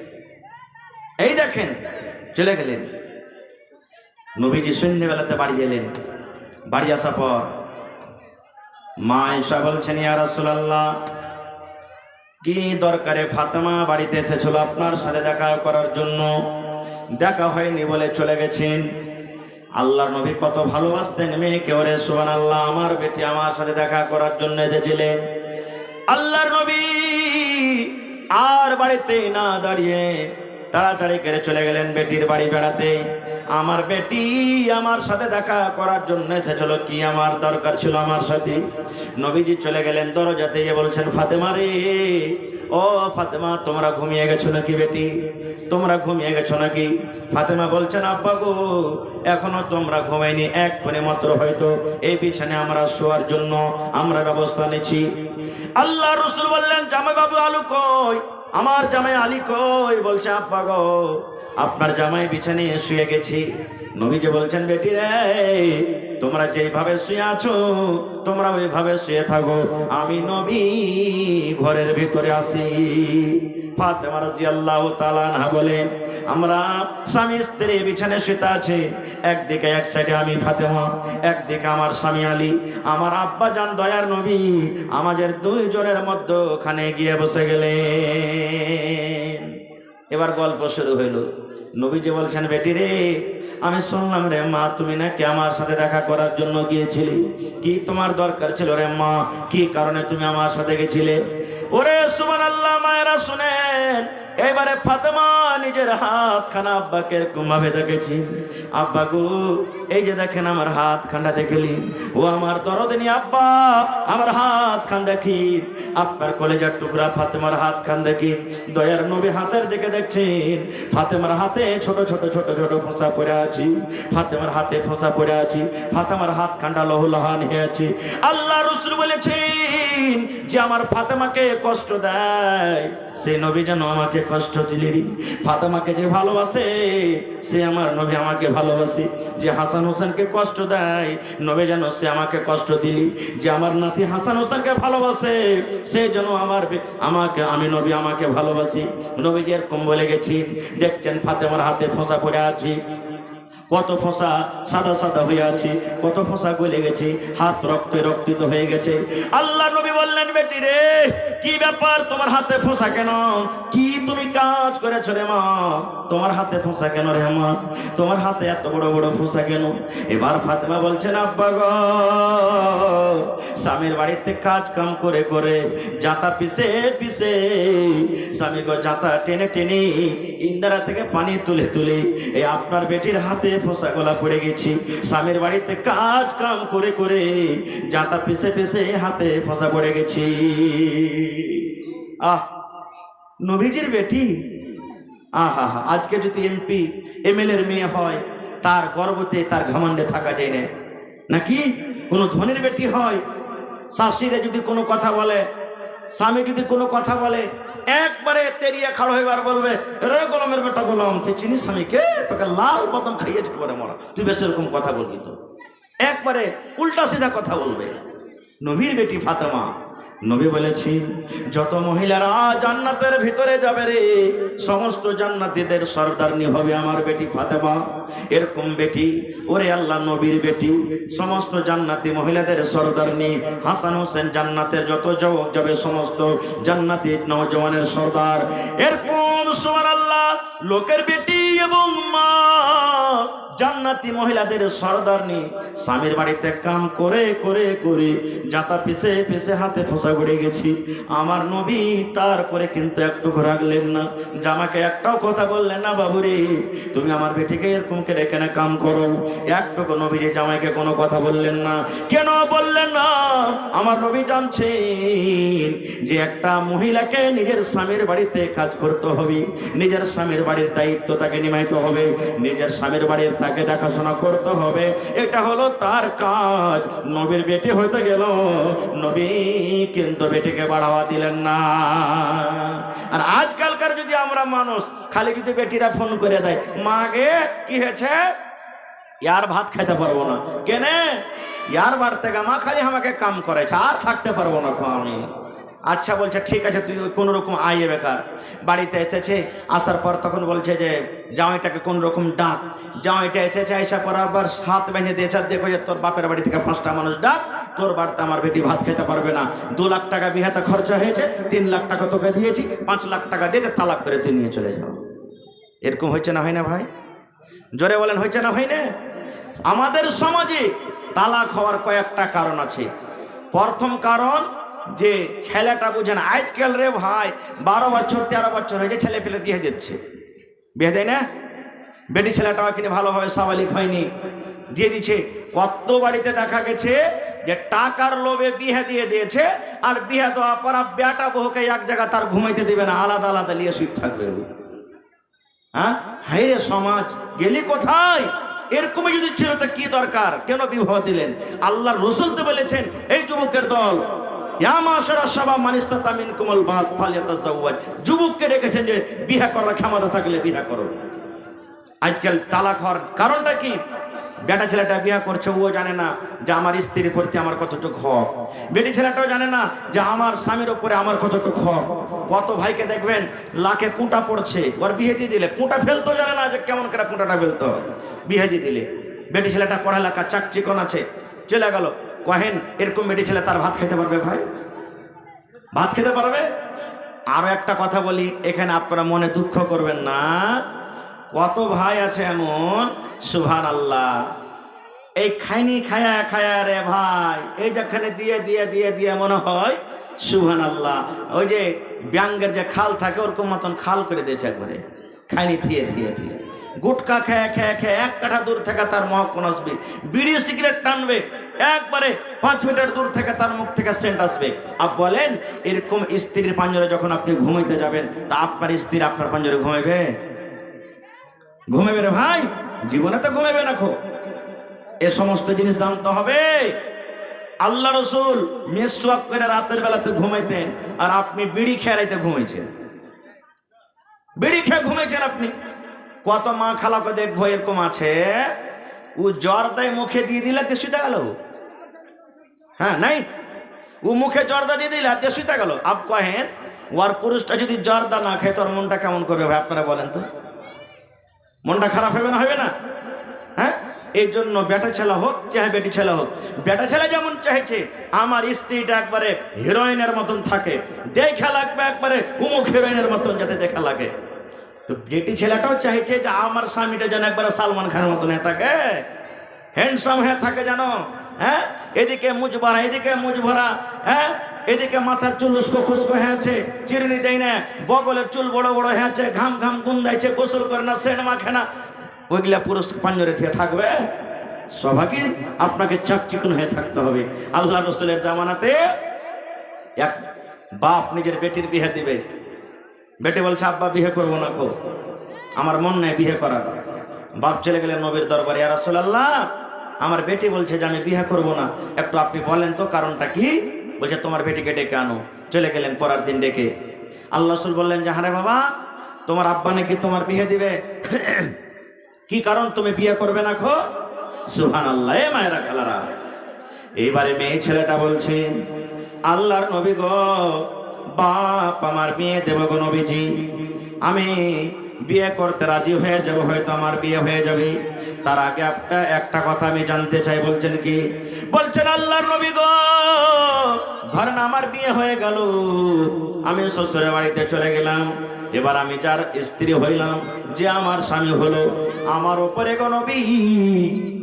এই দেখেন, চলে গেলেন। নবীজি সন্ধ্যেবেলাতে বাড়ি এলেন। বাড়ি আসার পর মা আয়েশা বলছেন ইয়া রাসূলুল্লাহ, কি দরকারে ফাতেমা বাড়িতে এসেছিল আপনার সাথে দেখা করার জন্য? দেখা হয়নি বলে চলে গেছেন। আল্লাহর নবী কত ভালোবাসতেন মেয়েকে। ওরে সুবহানাল্লাহ, আমার বেটি আমার সাথে দেখা করার জন্য এসেছিলেন। আল্লাহর নবী আর বাড়িতে না দাঁড়িয়ে তাড়াতাড়ি করে চলে গেলেন বেটির বাড়ি বেড়াতে। আমার বেটি আমার সাথে দেখা করার জন্য এসেছিল, কি আমার দরকার ছিল আমার সাথে? নবীজি চলে গেলেন, দরজাতে গিয়ে বলছেন ফাতেমা রে, ও ফাতেমা, তোমরা ঘুমিয়ে গেছো নাকি বেটি? তোমরা ঘুমিয়ে গেছো নাকি? ফাতেমা বলছেন আব্বা গো, এখনো তোমরা ঘুমাইনি, এক্ষুনি মাত্র হয়তো এই বিছানে আমরা শোয়ার জন্য আমরা ব্যবস্থা নিচ্ছি। আল্লাহ রাসূল বললেন জামাই বাবু আলু কই? আমার জামাই আলী কই? বলছে আব্বা গো, আপনার জামাই বিছানে শুয়ে গেছি। নবীজি বলছেন বেটি রে, তোমরা যেভাবে শুয়ে আছো তোমরা ওইভাবে শুয়ে থাকো, আমি নবী ঘরের ভিতরে আসি। ফাতেমা রাদিয়াল্লাহু তাআলা আনহা বলেন আমরা স্বামী স্ত্রী বিছানে শুতে আছি, একদিকে এক সাইডে আমি ফাতেমা, একদিকে আমার স্বামী আলী। আমার আব্বা জান দয়ার নবী আমাদের দুইজনের মধ্যখানে গিয়ে বসে গেলেন। এবার গল্প শুরু হইল। নবীজি বলছেন বেটি রে, আমি শুনলাম রে মা, তুমি নাকি আমার সাথে দেখা করার জন্য গিয়েছিলি। কি তোমার দরকার ছিল রে মা? কি কারণে তুমি আমার সাথে গেছিলে? ওরে সুবহানাল্লাহ, মায়েরা শুনেন। এবারে ফাতেমা নিজের হাত খানা আব্বাকে এরকম ভাবে দেখেছি। আব্বা গো, এই যে দেখেন আমার হাত খান্ডা দেখলি, ও আমার দরদিনী আব্বা, আমার হাত খান দেখি, আপনার কলেজার টুকরা ফাতেমার হাত খান দেখি। দয়ার নবী হাতের দিকে দেখছেন, ফাতেমার হাতে ছোট ছোট ছোট ছোট ফোঁচা পড়ে আছি, ফাতেমার হাতে ফোঁচা পড়ে আছি, ফাতেমার হাত খান্ডা লহুলহান হয়ে আছে। আল্লাহ রাসূল বলেছেন যে আমার ফাতেমাকে কষ্ট দেয়, সে নবী যেন আমাকে কষ্ট দিলেন। ফাতেমাকে যে ভালোবাসে সে আমার নবী আমাকে ভালোবাসে। যে হাসান হোসেনকে কষ্ট দেয়, নবী যেন সে আমাকে কষ্ট দিলি। যে আমার নাতি হাসান হোসেনকে ভালোবাসে সে যেন আমাকে আমি নবী আমাকে ভালোবাসি। নবী এরকম বলে গেছি। দেখছেন ফাতেমার হাতে ফোঁসা পড়ে আছি। কত ফোঁসা সাদা সাদা হয়ে আছে, কত ফোঁসা গলে গেছে, হাত রক্তে রক্তিত হয়ে গেছে। আল্লাহ নবী বললেন, বেটি রে কি ব্যাপার, তোমার হাতে ফোঁসা কেন? কি তুমি কাজ করেছো রে মা, তোমার হাতে ফোঁসা কেন রে মা, তোমার হাতে এত বড় বড় ফোঁসা কেন? এবার ফাতেমা বলছেন, আব্বা গো, স্বামীর বাড়িতে কাজ কাম করে করে জাতা পিছে পিছে, স্বামী গো জাতা টেনে টেনে ইন্দারা থেকে পানি তুলে তুলে এই আপনার বেটির হাতে ফোঁসা গলা পড়ে গেছি। স্বামীর বাড়িতে কাজ কাম করে করে জাতা পিছে পিছে হাতে ফোঁসা পড়ে গেছি। আহ, নবীজির বেটি, আহা হা, আজকে যদি এমপি এমএলএর মেয়ে হয় তার গর্বতে তার ঘমণ্ডে থাকা যায় না, নাকি কোনো ধনীর বেটি হয়, শাশুড়িরা যদি কোনো কথা বলে, স্বামী যদি কোনো কথা বলে, একবারে তেরিয়া খাড়ো হইবার বলবে, রে গোলামের বেটা গোলাম, তুই চিনিস স্বামীকে, তোকে লাল বদম খাইয়েছে পরে মরা, তুই বেশ এরকম কথা বলবি তো, একবারে উল্টা সিধা কথা বলবে। নবীর বেটি ফাতেমা, নবী বলেছেন যত মহিলারা জান্নাতের ভিতরে যাবে রে, সমস্ত জান্নাতীদের সরদারনি হবে আমার বেটি ফাতেমা। এরকম বেটি, ওরে আল্লাহ নবীর বেটি, সমস্ত জান্নাতি মহিলাদের সরদারনি। হাসান হোসেন জান্নাতের যত যুবক যাবে সমস্ত জান্নাতি নওজওয়ানের সরদার। এরকম সুবহানাল্লাহ লোকের বেটি এবং মা জান্নাতি মহিলাদের সরদারনি, স্বামীর বাড়িতে কাম করে করে করে জাতা পিছে পিছে হাতে ফোঁসা পড়ে গেছি। আমার নবী তারপরে কিন্তু একটু রাখলেন না, জামাকে একটাও কথা বললেন না, বাবুরে তুমি আমার বেটিকে এরকম করে কেন কাম করো, একটুকু নবীজি জামাইকে কোনো কথা বললেন না। কেন বললেন না? আমার নবী জানছেন যে একটা মহিলাকে নিজের স্বামীর বাড়িতে কাজ করতে হবে, নিজের স্বামীর বাড়ির দায়িত্ব তাকে নিমাইতে হবে, নিজের স্বামীর বাড়ির তাকে দেখাশোনা করতে হবে, এটা হলো তার কাজ। নবীর বেটি হইতে গেল, নবী কিন্তু বেটিকে বাড়াওয়া দিলেন না। আর আজকালকার যদি আমরা মানুষ খালি যদি বেটিরা ফোন করে দেয়, মাগে কি হয়েছে, ইয়ার ভাত খাইতে পারবো না, কেনে ইয়ার বাড়তে মা খালি আমাকে কাম করেছে, আর থাকতে পারবো না আমি। আচ্ছা বলছে ঠিক আছে, তুই কোনো রকম আইয়ে বেকার। বাড়িতে এসেছে, আসার পর তখন বলছে যে জামাইটাকে কোন রকম ডাক। জামাইটা এসেছে, এসে পর আবার হাত বেঁধে দিয়েছে, দেখো যে তোর বাপের বাড়ি থেকে 5টা মানুষ ডাক, তোর বাড়িতে আমার বেটি ভাত খেতে পারবে না। 2 লাখ টাকা বিহাতে খরচা হয়েছে, 3 লাখ টাকা তোকে দিয়েছি, 5 লাখ টাকা দিয়ে তালাক করে তুই নিয়ে চলে যাও। এরকম হয়েছে না হয় না ভাই? জোরে বলেন, হয়েছে না হয় না? আমাদের সমাজে তালাক হওয়ার কয়েকটা কারণ আছে। প্রথম কারণ যে ছেলেটা বুঝেন, আজকাল রে ভাই 12 বছর 13 বছর হয়েছে, ছেলে ফেলে বিয়ে দিচ্ছে, বিয়ে দেয় না, বেটি ছেলেটাও কিনে ভালোভাবে সাবালিক হয়নি, দিয়ে দিচ্ছে। কত বাড়িতে দেখা গেছে যে টাকার লোভে বিয়ে দিয়ে দিয়েছে, আর বিয়ে দেওয়ার পর বেটা বহুকে এক জায়গা তার ঘুমাইতে দিবে না, আলাদা আলাদা নিয়ে শুয়ে থাকবে। হ্যাঁ হাই রে সমাজ, গেলি কোথায়? এরকমই যদি ছিল তো কি দরকার, কেন বিবাহ দিলেন? আল্লাহর রাসূল তো বলেছেন, এই যুবকের দল, যুবককে রেখেছেন যে বিয়ে করার ক্ষমতা থাকলে বিয়ে করো। আজকাল তালাক হওয়ার কারণটা কি? বেটা ছেলেটা বিয়ে করছে, ও জানে না যে আমার স্ত্রীর প্রতি আমার কতটুকু হক, বেটি ছেলেটাও জানে না যে আমার স্বামীর উপরে আমার কতটুকু হক। কত ভাইকে দেখবেন লাখে পুঁটা পড়ছে, ওর বিয়ে দিয়ে দিলে পুঁটা ফেলতো জানে না যে কেমন করে পুঁটাটা ফেলতো, বিয়ে দিয়ে দিলে। বেটি ছেলেটা পড়ালেখা চাকচিকন আছে, চলে গেল, কহেন এরকম বেটি ছেলে তার ভাত খেতে পারবে? ভাই ভাত খেতে পারবে? আরো একটা কথা বলি, এখানে আপনারা মনে দুঃখ করবেন না, কত ভাই আছে এমন, সুবহানাল্লাহ, এই খাইনি খায়া খায়া রে ভাই, এই যেখানে দিয়ে দিয়ে দিয়ে দিয়ে মনে হয় সুবহানাল্লাহ, ওই যে ব্যাঙ্গের যে খাল থাকে ওরকম মতন খাল করে দিয়েছে একবারে, খাইনি থিয়ে থিয়ে থিয়ে। গুটকা খেয়ে খেয়ে খেয়ে 1 কাঠা দূর থেকে তার মহকন আসবে, বিড়ি সিগারেট টানবে, একবারে 5 মিটার দূর থেকে তার মুখ থেকে সেন্ট আসবে। আর বলেন এরকম স্ত্রীর পাঞ্জরে যখন আপনি ঘুমাইতে যাবেন, তা আপনার স্ত্রী আপনার পাঞ্জরে ঘুমাইবে? ঘুমাবে রে ভাই? জীবনে তো ঘুমাবে না। এ সমস্ত জিনিস জানতে হবে। আল্লাহ রাসূল মিসওয়াক করে রাতের বেলাতে ঘুমাইতেন, আর আপনি বিড়ি খেয়ে ঘুমাইছেন, বিড়ি খেয়ে ঘুমাইছেন আপনি। কত মা খালাকে দেখবো এরকম আছে, ও জর্দায় মুখে দিয়ে দিলে শুতে গেল। হ্যাঁ নাই, ও মুখে জর্দা দিয়ে দিলে শুতে গেল। আপ কহেন ওর পুরুষটা যদি জর্দা না খায় তোর মনটা কেমন করবে ভাই? আপনারা বলেন তো, মনটা খারাপ হবে না? হবে না? হ্যাঁ এই জন্য বেটা ছেলে হোক চাহে বেটি ছেলে হোক, বেটা ছেলে যেমন চাইছে আমার স্ত্রীটা একবারে হিরোইনের মতন থাকে, দেখা লাগবে একবারে উমুক হিরোইনের মতন যাতে দেখা লাগে। তো বেটি ছেলেটাও চাইছে যে আমার স্বামীটা যেন একবারে সালমান খানের মতন হয়ে থাকে, হ্যান্ডসাম হয়ে থাকে যেন। হ্যাঁ, এদিকে মুজ ভরা, এদিকে মুজ ভরা, হ্যাঁ, এদিকে মাথার চুল উস্কো খুস্কো হয়েছে, চিরুনি দেয় না, বগলের চুল বড় বড় হয়েছে, ঘাম ঘাম গুন্দাইছে, গোসল করে না, সেন্ট মাখে না, ওইগুলা পুরুষ পাঞ্জরে থেকে থাকবে? সবাইকে আপনাকে চাকচিকুন হয়ে থাকতে হবে। আল্লাহ রসুলের জামানাতে এক বাপ নিজের বেটির বিয়ে দিবে, বেটি বলছে আব্বা বিয়ে করবো না, খো আমার মন নেই বিয়ে করার। বাপ চলে গেলেন নবীর দরবারে, ইয়া রাসূলুল্লাহ আমার বেটি বলছে যে আমি বিয়ে করব না, একটু আপনি বলেন তো কারণটা কি? বলছে তোমার বেটিকে ডেকে আনো। চলে গেলেন পরের দিন ডেকে। আল্লাহ রাসূল বললেন যে হারে বাবা, তোমার আব্বা নাকি তোমার বিয়ে দিবে, কি কারণ তুমি বিয়ে করবে না? খো সুবহানাল্লাহ। এ মায়েরা খালারা, এইবারে মেয়ে ছেলেটা বলছে আল্লাহর নবী গো, বাপ আমার বিয়ে দেব গো নবীজি, আমি বিয়ে করতে রাজি হয়ে যাব, হয়তো আমার বিয়ে হয়ে যাবে। তার আগে একটা কথা আমি জানতে চাই। বলছেন কি? বলছেন আল্লাহর নবী গো, ধরেন আমার বিয়ে হয়ে গেল, আমি শ্বশুরের বাড়িতে চলে গেলাম, এবার আমি যার স্ত্রী হইলাম, যে আমার স্বামী হলো, আমার উপরে গো নবী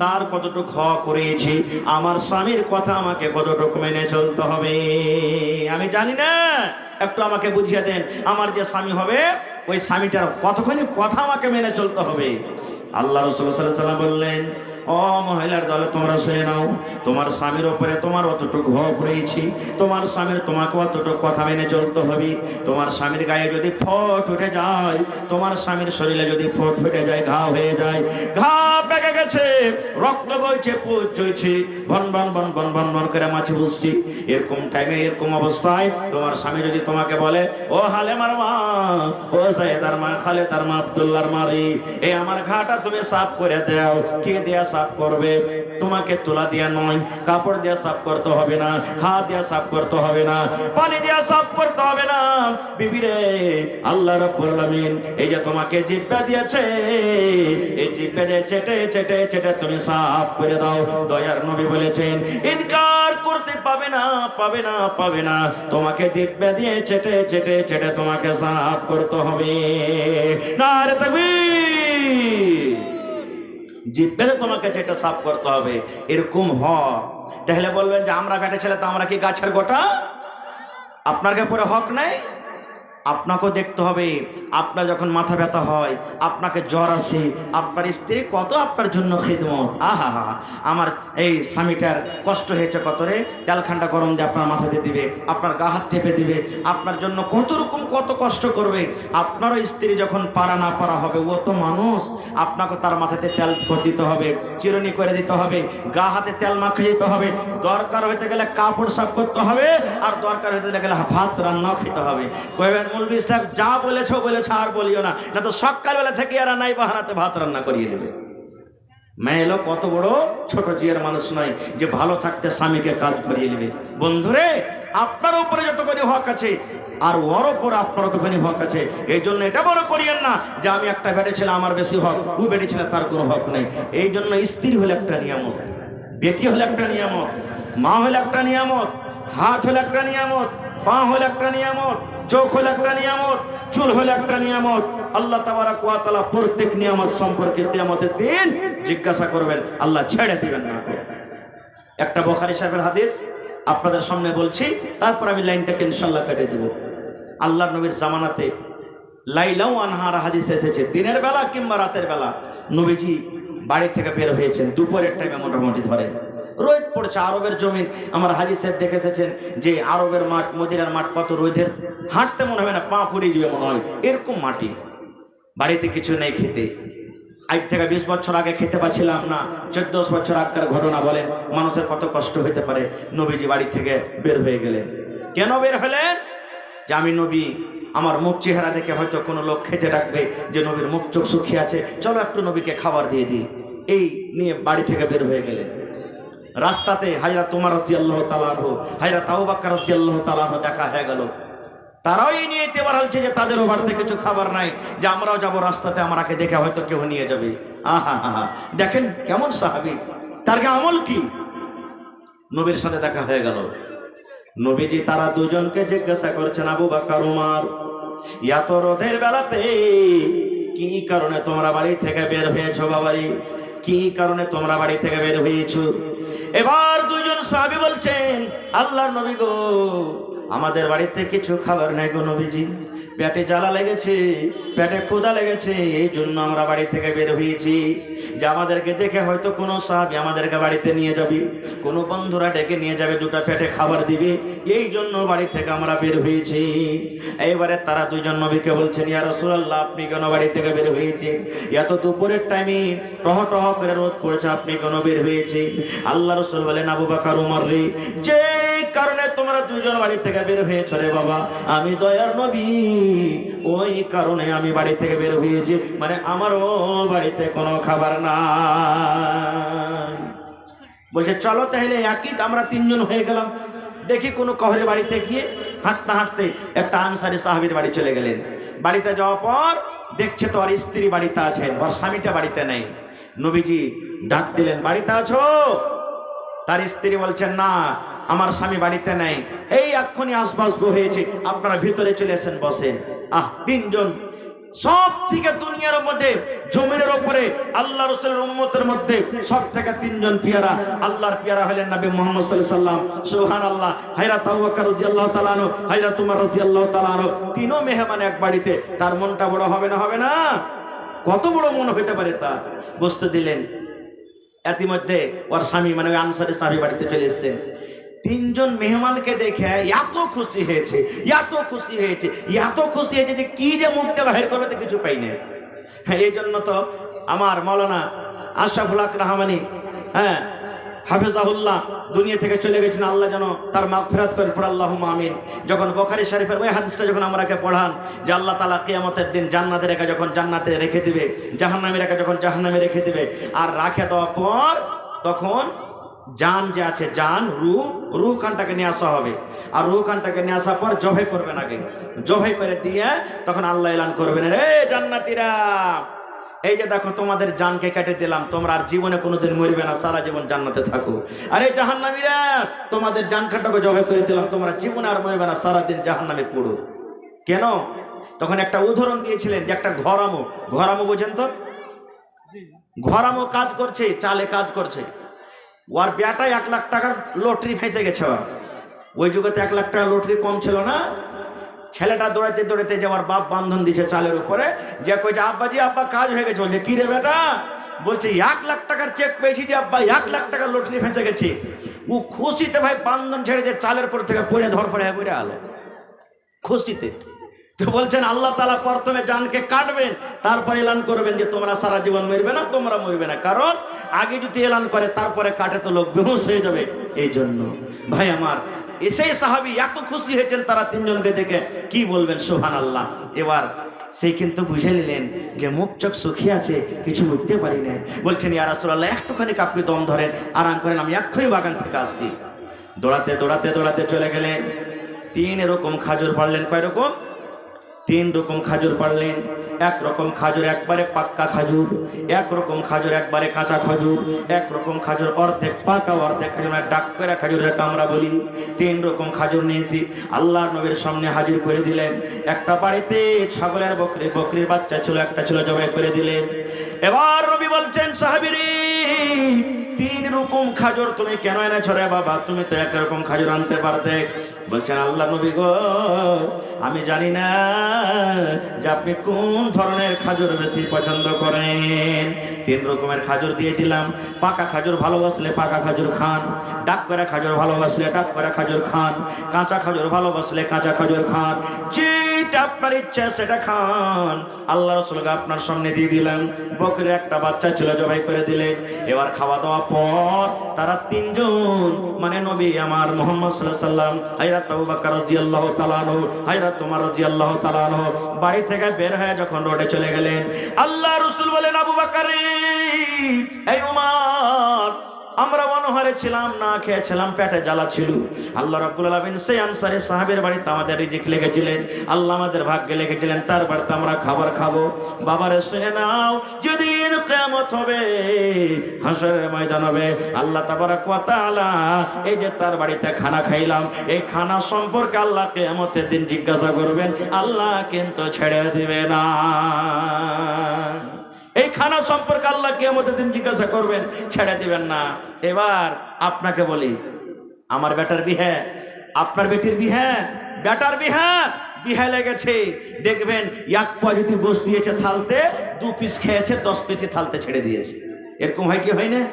তার কতটুকু হক করেছি, আমার স্বামীর কথা আমাকে কতটুকু মেনে চলতে হবে আমি জানি না, একটু আমাকে বুঝিয়ে দেন। আমার যে স্বামী হবে ওই স্বামীটার কতখানি কথা আমাকে মেনে চলতে হবে। আল্লাহ রাসূল সাল্লাল্লাহু আলাইহি ওয়াসাল্লাম বললেন, ও মহিলার দলে তোমরা শুনে নাও, তোমার স্বামীর উপরে তোমার অতটুকু হক রয়েছে, তোমার স্বামীর তোমাকে অতটুকু কথা মেনে চলতে হবে। তোমার স্বামীর গায়ে যদি ফোঁট উঠে যায়, তোমার স্বামীর শরীরে যদি ফোঁট উঠে যায়, ঘা হয়ে যায়, ঘা পেকে গেছে, রক্ত বইছে, পুজ চইছে, ভন ভন ভন ভন ভন ভন করে মাছি বুঝছি, এরকম টাইমে এরকম অবস্থায় তোমার স্বামী যদি তোমাকে বলে, ও হালেমার মা, ও সাইয়েদার মা, খালেদার মা, আব্দুল্লাহর মারি, এই আমার ঘাটা তুমি সাফ করে দাও। কে দিয়া সাফ করবে? তোমাকে তুলা দিয়া নয়, কাপড় দিয়া সাফ করতে হবে না, হাত দিয়া সাফ করতে হবে না, পানি দিয়া সাফ করতে হবে না। বিবি রে, আল্লাহ রাব্বুল আলামিন এই যে তোমাকে জিহ্বা দিয়েছে, এই জিহ্বা দিয়ে চেটে চেটে চেটে তুমি সাফ করে দাও। দয়ার নবী বলেছেন, ইনকার করতে পাবে না, পাবে না, পাবে না, তোমাকে জিহ্বা দিয়ে চেটে চেটে চেটে তোমাকে সাফ করতে হবে। নারে তাকবীর। জিহ্বাতে তোমাকে যেটা সাফ করতে হবে, এরকম হক। তাহলে বলবেন যে আমরা বেটা ছেলে, তো আমরা কি গাছের গোটা? আপনার পরে হক নাই? আপনাকেও দেখতে হবে, আপনার যখন মাথা ব্যথা হয়, আপনাকে জ্বর আসে, আপনার স্ত্রী কত আপনার জন্য খিদমত। আহা হা, আমার এই স্বামীটার কষ্ট হয়েছে কত রে, তেলখান্ডা গরম দিয়ে আপনার মাথাতে দিবে, আপনার গা হাত টেপে দিবে, আপনার জন্য কত রকম কত কষ্ট করবে। আপনারও স্ত্রী যখন পারা না পারা হবে, ও তো মানুষ, আপনাকে তার মাথাতে তেল করে দিতে হবে, চিরুনি করে দিতে হবে, গা হাতে তেল মাখিয়ে দিতে হবে, দরকার হইতে গেলে কাপড় সাফ করতে হবে, আর দরকার হইতে গেলে ভাত রান্নাও খেতে হবে। কইবেন মৌলভী সাহেব যা বলেছো বলেছো, আর বলিও না, না তো সকালবেলা থেকে এরা নাই বাহানাতে ভাত রান্না করিয়ে নেবে। মেয়ে লোক কত বড় ছোট জিয়ার মানুষ নয় যে ভালো থাকতে স্বামীকে কাজ করিয়ে নেবে। বন্ধুরে, আপনার উপরে যতখানি হক আছে আর ওর ওপর আপনার ততখানি হক আছে। এই জন্য এটা বড় করিয়েন না যে আমি একটা বেটে ছেলে আমার বেশি হক, ও বেটে ছেলে তার কোনো হক নেই। এই জন্য স্ত্রী হলে একটা নিয়ামত, বেটি হলে একটা নিয়ামত, মা হলে একটা নিয়ামত, হাত হলে একটা নিয়ামত, পা হলে একটা নিয়ামত, চোখ হলে একটা নিয়ামত, চুল হলে একটা নিয়ামত। আল্লাহ তাবারক ওয়া তাআলা প্রত্যেক নিয়ামত সম্পর্কে কিয়ামতের দিন জিজ্ঞাসা করবেন, আল্লাহ ছেড়ে দিবেন না। একটা বুখারী সাহেবের হাদিস আপনাদের সামনে বলছি, তারপর আমি লাইনটাকে ইনশাআল্লাহ কেটে দেব। আল্লাহর নবীর জামানাতে লাইলাও আনহার হাদিস এসেছে, দিনের বেলা কিংবা রাতের বেলা নবীজি বাড়ি থেকে বের হয়েছেন, দুপুরের টাইমে মোটামুটি ধরে রোদ পড়ছে, আরবের জমিন। আমার হাজি সাহেব দেখে এসেছেন যে আরবের মাঠ, মদিনার মাঠ কত রোদের, হাঁটতে মনে হবে না, পা পুড়ে যাবে মনে হয়, এরকম মাটি। বাড়িতে কিছু নেই খেতে, আজ থেকে 20 বছর আগে খেতে পাচ্ছিলাম না, 14 বছর আগের ঘটনা বলেন, মানুষের কত কষ্ট হইতে পারে। নবীজি বাড়ি থেকে বের হয়ে গেলেন। কেন বের হলেন? যে আমি নবী, আমার মুখ চেহারা দেখে হয়তো কোনো লোক খেতে রাখবে, যে নবীর মুখ চোখ শুকিয়ে আছে, চলো একটু নবীকে খাবার দিয়ে দিই, এই নিয়ে বাড়ি থেকে বের হয়ে গেলেন। রাস্তাতে হাজরাত ওমর রাদিয়াল্লাহু তাআলা আনহু, হাজরাত আবু বকর রাদিয়াল্লাহু তাআলা আনহু দেখা হয়ে গেল। তারাও এই নিয়ে এতে বাড়ালছে যে তাদেরও বাড়িতে কিছু খাবার নাই, যে আমরাও যাবো রাস্তাতে, আমাকে দেখে হয়তো কেউ নিয়ে যাবে। আহা হা, দেখেন কেমন সাহাবী, তার আমল কি। নবীর সাথে দেখা হয়ে গেল। নবীজি তারা দুজনকে জিজ্ঞাসা করছেন, আবু বকর উমর, এত রোদের বেলাতে কি কারণে তোমরা বাড়ি থেকে বের হয়েছো? বাবারি, কি কারণে তোমরা বাড়ি থেকে বের হয়েছো? এবার দুজন সাহাবী বলছেন, আল্লাহর নবী গো, আমাদের বাড়িতে কিছু খাবার নাই গো নবীজি, পেটে জ্বালা লেগেছে, পেটে ক্ষুধা লেগেছে, এই জন্য আমরা বাড়ি থেকে বের হয়েছি, যে আমাদেরকে দেখে হয়তো কোনো সাহাবী আমাদেরকে বাড়িতে নিয়ে যাবে, কোনো বন্ধুরা ডেকে নিয়ে যাবে, দুটো পেটে খাবার দিবে, এই জন্য বাড়ি থেকে আমরা বের হয়েছি। এইবারে তারা দুইজন নবীকে বলছেন, ইয়া রাসূলুল্লাহ, আপনি কেন বাড়ি থেকে বের হয়েছেন? এত দুপুরের টাইমে টহ টহ করে রোদ পড়েছে, আপনি কেন বের হয়েছে? আল্লাহ রাসূল বলেন, আবু বকর উমর রে, যে কারণে তোমরা দুজন বাড়ি থেকে বের হয়েছো রে বাবা, আমি দয়ার নবী ওই কারণে আমি বাড়ি থেকে বের হয়েছি, মানে আমারও বাড়িতে কোনো খাবার নাই। বলছে চলো তাহলে একই, আমরা তিনজন হয়ে গেলাম, দেখি কোনো কহরে বাড়িতে গিয়ে হাঁটতে হাঁটতে একটা আনসারী সাহাবীর বাড়ি চলে গেলেন। বাড়িতে যাওয়ার পর দেখছে তো আর স্ত্রী বাড়িতে আছেন, ওর স্বামীটা বাড়িতে নেই। নবীজি ডাক দিলেন, বাড়িতে আছো? তার স্ত্রী বলছেন, না, আমার স্বামী বাড়িতে নেই, এই এক্ষুনি আসবাসবো হয়েছে, আপনারা ভিতরে চলে আসেন, বসেন। তিনজন, সব থেকে দুনিয়ার মধ্যে জমিনের উপরে আল্লাহ রাসূলের উম্মতের মধ্যে সব থেকে তিনজন পিয়ারা, আল্লাহর পিয়ারা হলেন নবী মুহাম্মদ সাল্লাল্লাহু আলাইহি সাল্লাম। সুবহানাল্লাহ। হযরত আবু বকর রাদিয়াল্লাহু তাআলা আনহু, হযরত উমর রাদিয়াল্লাহু তাআলা আনহু, তিনও মেহমান এক বাড়িতে। তার মনটা বড় হবে না? হবে না? কত বড় মন হতে পারে তা বুঝতে দিলেন। ইতিমধ্যে ওর স্বামী মানে ওই আনসারী সাহাবী বাড়িতে চলে এসেছেন। তিনজন মেহমানকে দেখে এত খুশি হয়েছে, এত খুশি হয়েছে, এত খুশি হয়েছে যে কি যে মুখটা বাহির করবে তো কিছু পাই না। এই জন্য তো আমার মাওলানা আশরাফুল হক রহমানী, হাফেজাহুল্লাহ, দুনিয়া থেকে চলে গেছেন, আল্লাহ যেন তার মাগফিরাত করেন, পড়ে আল্লাহুম্মা আমিন। যখন বুখারী শরীফের ওই হাদিসটা যখন আমাকে পড়ান, যে আল্লাহ তাআলা কিয়ামতের দিন জান্নাতের একা যখন জান্নাতে রেখে দিবে, জাহান্নামের একা যখন জাহান্নামে রেখে দিবে, আর রাখে দেওয়ার পর তখন জান যে আছে, জান রূহ খানটাকে নিয়ে আসা হবে, আর রূহ খানটাকে নিয়ে আসার পর জবাই করবেন, আগে জবাই করে দিয়ে তখন আল্লাহ এলান করবেন, রে জান্নাতীরা, এই যে দেখো তোমাদের জানকে কেটে দিলাম, তোমরা আর জীবনে কোনোদিন মরবে না, সারা জীবন জান্নাতে থাকো। আরে জাহান্নামীরা, তোমাদের জান খানটাকে জবাই করে দিলাম, তোমরা জীবনে আর মরবে না, সারা দিন জাহান্নামে পড়ো। কেন? তখন একটা উদাহরণ দিয়েছিলেন, যে একটা ঘরামো বোঝেন তো? ঘরামো কাজ করছে, চালে কাজ করছে, ওর বেটায় 1 লাখ টাকার লটারি ফেঁসে গেছে। ওই যুগেতে 1 লাখ টাকা লটারি কম ছিল না। ছেলেটা দৌড়াইতে দৌড়াইতে যাওয়ার বাপ বান্ধন দিছে চালের উপরে, যে কইছে, আব্বাজি, আব্বা কাজ হয়ে গেছে। বলছে, কি রে বেটা? বলছে, 1 লাখ টাকার চেক পেয়েছি যে আব্বা, 1 লাখ টাকার লটারি ফেঁসে গেছে। ও খুশিতে ভাই বান্ধন ছেড়ে দিয়ে চালের পর থেকে পড়ে ধরপড়ে পড়ে আলো খুশিতে। তো বলছেন আল্লাহ তাআলা প্রথমে জানকে কাটবেন, তারপর এলান করবেন যে তোমরা সারা জীবন মরবে না, তোমরা মরবে না। কারণ আগে যদি এলান করে তারপরে কাটে তো লোক বেহুশ হয়ে যাবে। এই জন্য ভাই আমার, সেই সাহাবী এত খুশি হয়েছেন তারা তিনজনকে দেখে, কি বলবেন, সুবহানাল্লাহ। এবার সেই কিন্তু বুঝে নিলেন যে মুখ চোখ সুখী আছে, কিছু বুঝতে পারি না। বলছেন, ইয়া রাসূলুল্লাহ, একটুখানি আপনি দম ধরেন, আরাম করেন, আমি এক্ষুনি বাগান থেকে আসছি। দৌড়াতে দৌড়াতে দৌড়াতে চলে গেলেন। 3 রকম খাজুর পারলেন। কয় রকম? 3 রকম খাজুর পারলেন। এক রকম খাজুর একবারে পাক্কা খাজুর, এক রকম খাজুর একবারে কাঁচা খাজুর, এক রকম খাজুর অর্ধেক পাকা অর্ধেক খাজুর, ডাক করে খাজুর আমরা বলি। 3 রকম খাজুর নিয়েছি, আল্লাহর নবীর সামনে হাজির করে দিলেন। একটা বাড়িতে ছাগলের বকরির বাচ্চা ছিল, একটা ছিল, জবাই করে দিলেন। এবার নবী বলছেন, সাহাবীরে, 3 রকম খাজুর তুমি কেন এনেছো রে বাবা? তুমি তো 1 রকম খাজুর আনতে পারতে। বলছেন, আল্লাহ নবী গো, আমি জানি না যে আপনি কোন ধরনের খাজুর বেশি পছন্দ করেন। 3 রকমের খাজুর দিয়েছিলাম। পাকা খাজুর ভালোবাসলে পাকা খাজুর খান, ডাক করে খাজুর ভালোবাসলে ডাক করে খাজুর খান, কাঁচা খাজুর ভালোবাসলে কাঁচা খাজুর খান, যেটা আপনার ইচ্ছা সেটা খান। আল্লাহ রাসূলকে আপনার সামনে দিয়ে দিলাম। বকরির একটা বাচ্চা ছিল, জবাই করে দিলেন। এবার খাওয়া দাওয়া পর তারা 3 জন মানে নবী আমার মুহাম্মদ সাল্লাল্লাহু আলাইহি সাল্লাম, হযরত আবু বকর রাদিয়াল্লাহু তাআলা আনহু, হযরত ওমর রাদিয়াল্লাহু তাআলা আনহু বাড়ি থেকে বের হয়ে যখন রোডে চলে গেলেন, আল্লাহ রাসূল বলেন, আবু বকর, এই ওমর, আমরা অনহারে ছিলাম, না খেয়েছিলাম, পেটে জ্বালা ছিল। আল্লাহ রাব্বুল আলামিন সেই আনসারী সাহাবীর বাড়িতে আমাদের রিজিক লিখেছিলেন, আল্লাহ আমাদের ভাগ্যে লিখেছিলেন তার বাড়িতে আমরা খাবার খাবো। বাবারে শুনে নাও, যেদিন কিয়ামত হবে, হাসরের ময়দান হবে, আল্লাহ তাবারক ওয়া তাআলা এই যে তার বাড়িতে খানা খাইলাম, এই খানা সম্পর্কে আল্লাহ কিয়ামতের দিন জিজ্ঞাসা করবেন, আল্লাহ কিন্তু ছেড়ে দিবে না। এই খানা সম্পর্কে আল্লাহ কিয়ামতের দিন জিজ্ঞাসা করবেন, ছেড়ে দিবেন না। এবার আপনাকে বলি, আমার বেটার বিহে, আপনার বেটির বিহে, বেটার বিহে, বিহে লেগেছে, দেখবেন এক পা যদি গোশ দিয়েছে থালতে, 2 পিস খেয়েছে, 10 পিসই থালতে ছেড়ে দিয়েছে। এরকম হয় কি হয় না?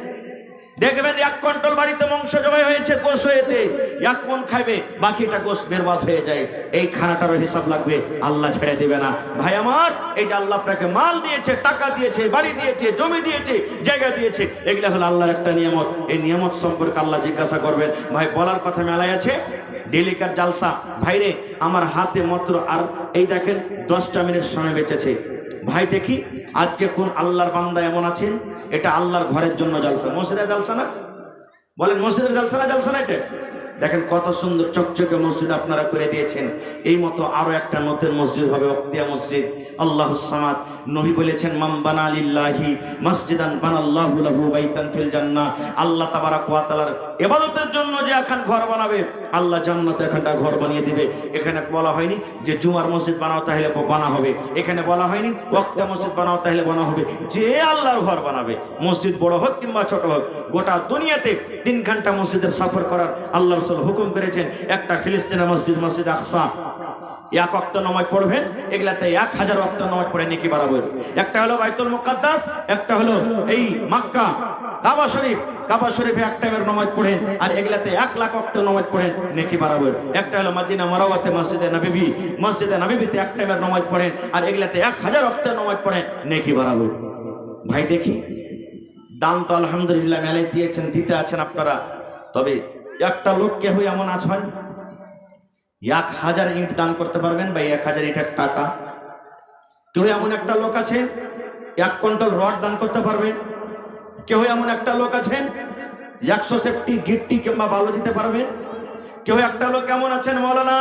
দেখবেন 1 কুইন্টাল বাড়িতে মাংস জবাই হয়েছে, গোশ হয়েছে, 1 মণ খাইবে, বাকিটা গোশ বেরবাদ হয়ে যায়। এই খানাটারও হিসাব লাগবে, আল্লাহ ছেড়ে দিবে না। ভাই আমার, এই যে আল্লাহ আপনাকে মাল দিয়েছে, টাকা দিয়েছে, বাড়ি দিয়েছে, জমি দিয়েছে, জায়গা দিয়েছে, এগুলা হলো আল্লাহর একটা নিয়ামত। এই নিয়ামত সম্পর্কে আল্লাহ জিজ্ঞাসা করবেন। ভাই বলার কথা মেলায় আছে, ডেলিকার জালসা। ভাইরে আমার হাতে মাত্র আর এই দেখেন 10টা মিনিট সময় বেঁচেছে। ভাই দেখি আজকে কোন আল্লাহর বান্দা এমন আছেন, এটা আল্লাহর ঘরের জন্য জালসা, মসজিদের জালসা না? বলেন মসজিদের জালসা না? জালসা না এটা? দেখেন কত সুন্দর চকচকে মসজিদ আপনারা করে দিয়েছেন। এই মতো আরো একটা নতুন মসজিদ হবে, ওয়াক্তিয়া মসজিদ। আল্লাহুস সামাদ, নবী বলেছেন, মান বানা লিল্লাহি মসজিদান বানাল্লাহু লাহু বাইতান ফিল জান্নাহ। আল্লাহ তাবারক ওয়া তাআলার ইবাদতের জন্য যে এখন ঘর বানাবে, আল্লাহ জান্নাতে এখানটা ঘর বানিয়ে দিবে। এখানে বলা হয়নি যে জুমার মসজিদ বানাও তাহলে বানা হবে, এখানে বলা হয়নি ওয়াক্তিয়া মসজিদ বানাও তাহলে বানা হবে। যে আল্লাহর ঘর বানাবে, মসজিদ বড় হোক কিংবা ছোট হোক, গোটা দুনিয়াতে 3 ঘন্টা মসজিদের সফর করার আল্লাহ রাসূল হুকুম করেছেন। একটা ফিলিস্তিনের মসজিদ, মসজিদ আকসা, 1 ওয়াক্ত নামাজ পড়বেন, এগুলাতে 1000 ওয়াক্ত নামাজ পড়ে নেকি বাড়াবেন। একটা হলো বাইতুল মুকাদ্দাস, একটা হলো এই মক্কা কাবা শরীফ, কাবা শরীফে 1 টাইমের নামাজ পড়েন, আর এগুলাতে 1 লাখ ওয়াক্ত নামাজ পড়েন, নেকি বাড়াবেন। একটা হলো মদিনা মুনাওয়ারাতে মসজিদে নববী, মসজিদে নববীতে 1 টাইমের নামাজ পড়েন, আর এগুলাতে 1000 ওয়াক্ত নামাজ পড়েন, নেকি বাড়াবেন। ভাই দেখি দান তো আলহামদুলিল্লাহ মেলে দিয়েছেন, দিতে আছেন আপনারা, তবে একটা লোক কেউ এমন আছেন 1000 ইট দান করতে পারবেন, বা 1000 ইটের টাকা। কেউ এমন একটা লোক আছেন 1 কুইন্টাল রড দান করতে পারবেন। কেউ এমন একটা লোক আছেন 100 সেফটি গিট্টি কিংবা বালু দিতে পারবেন। কেউ একটা লোক এমন আছেন, মাওলানা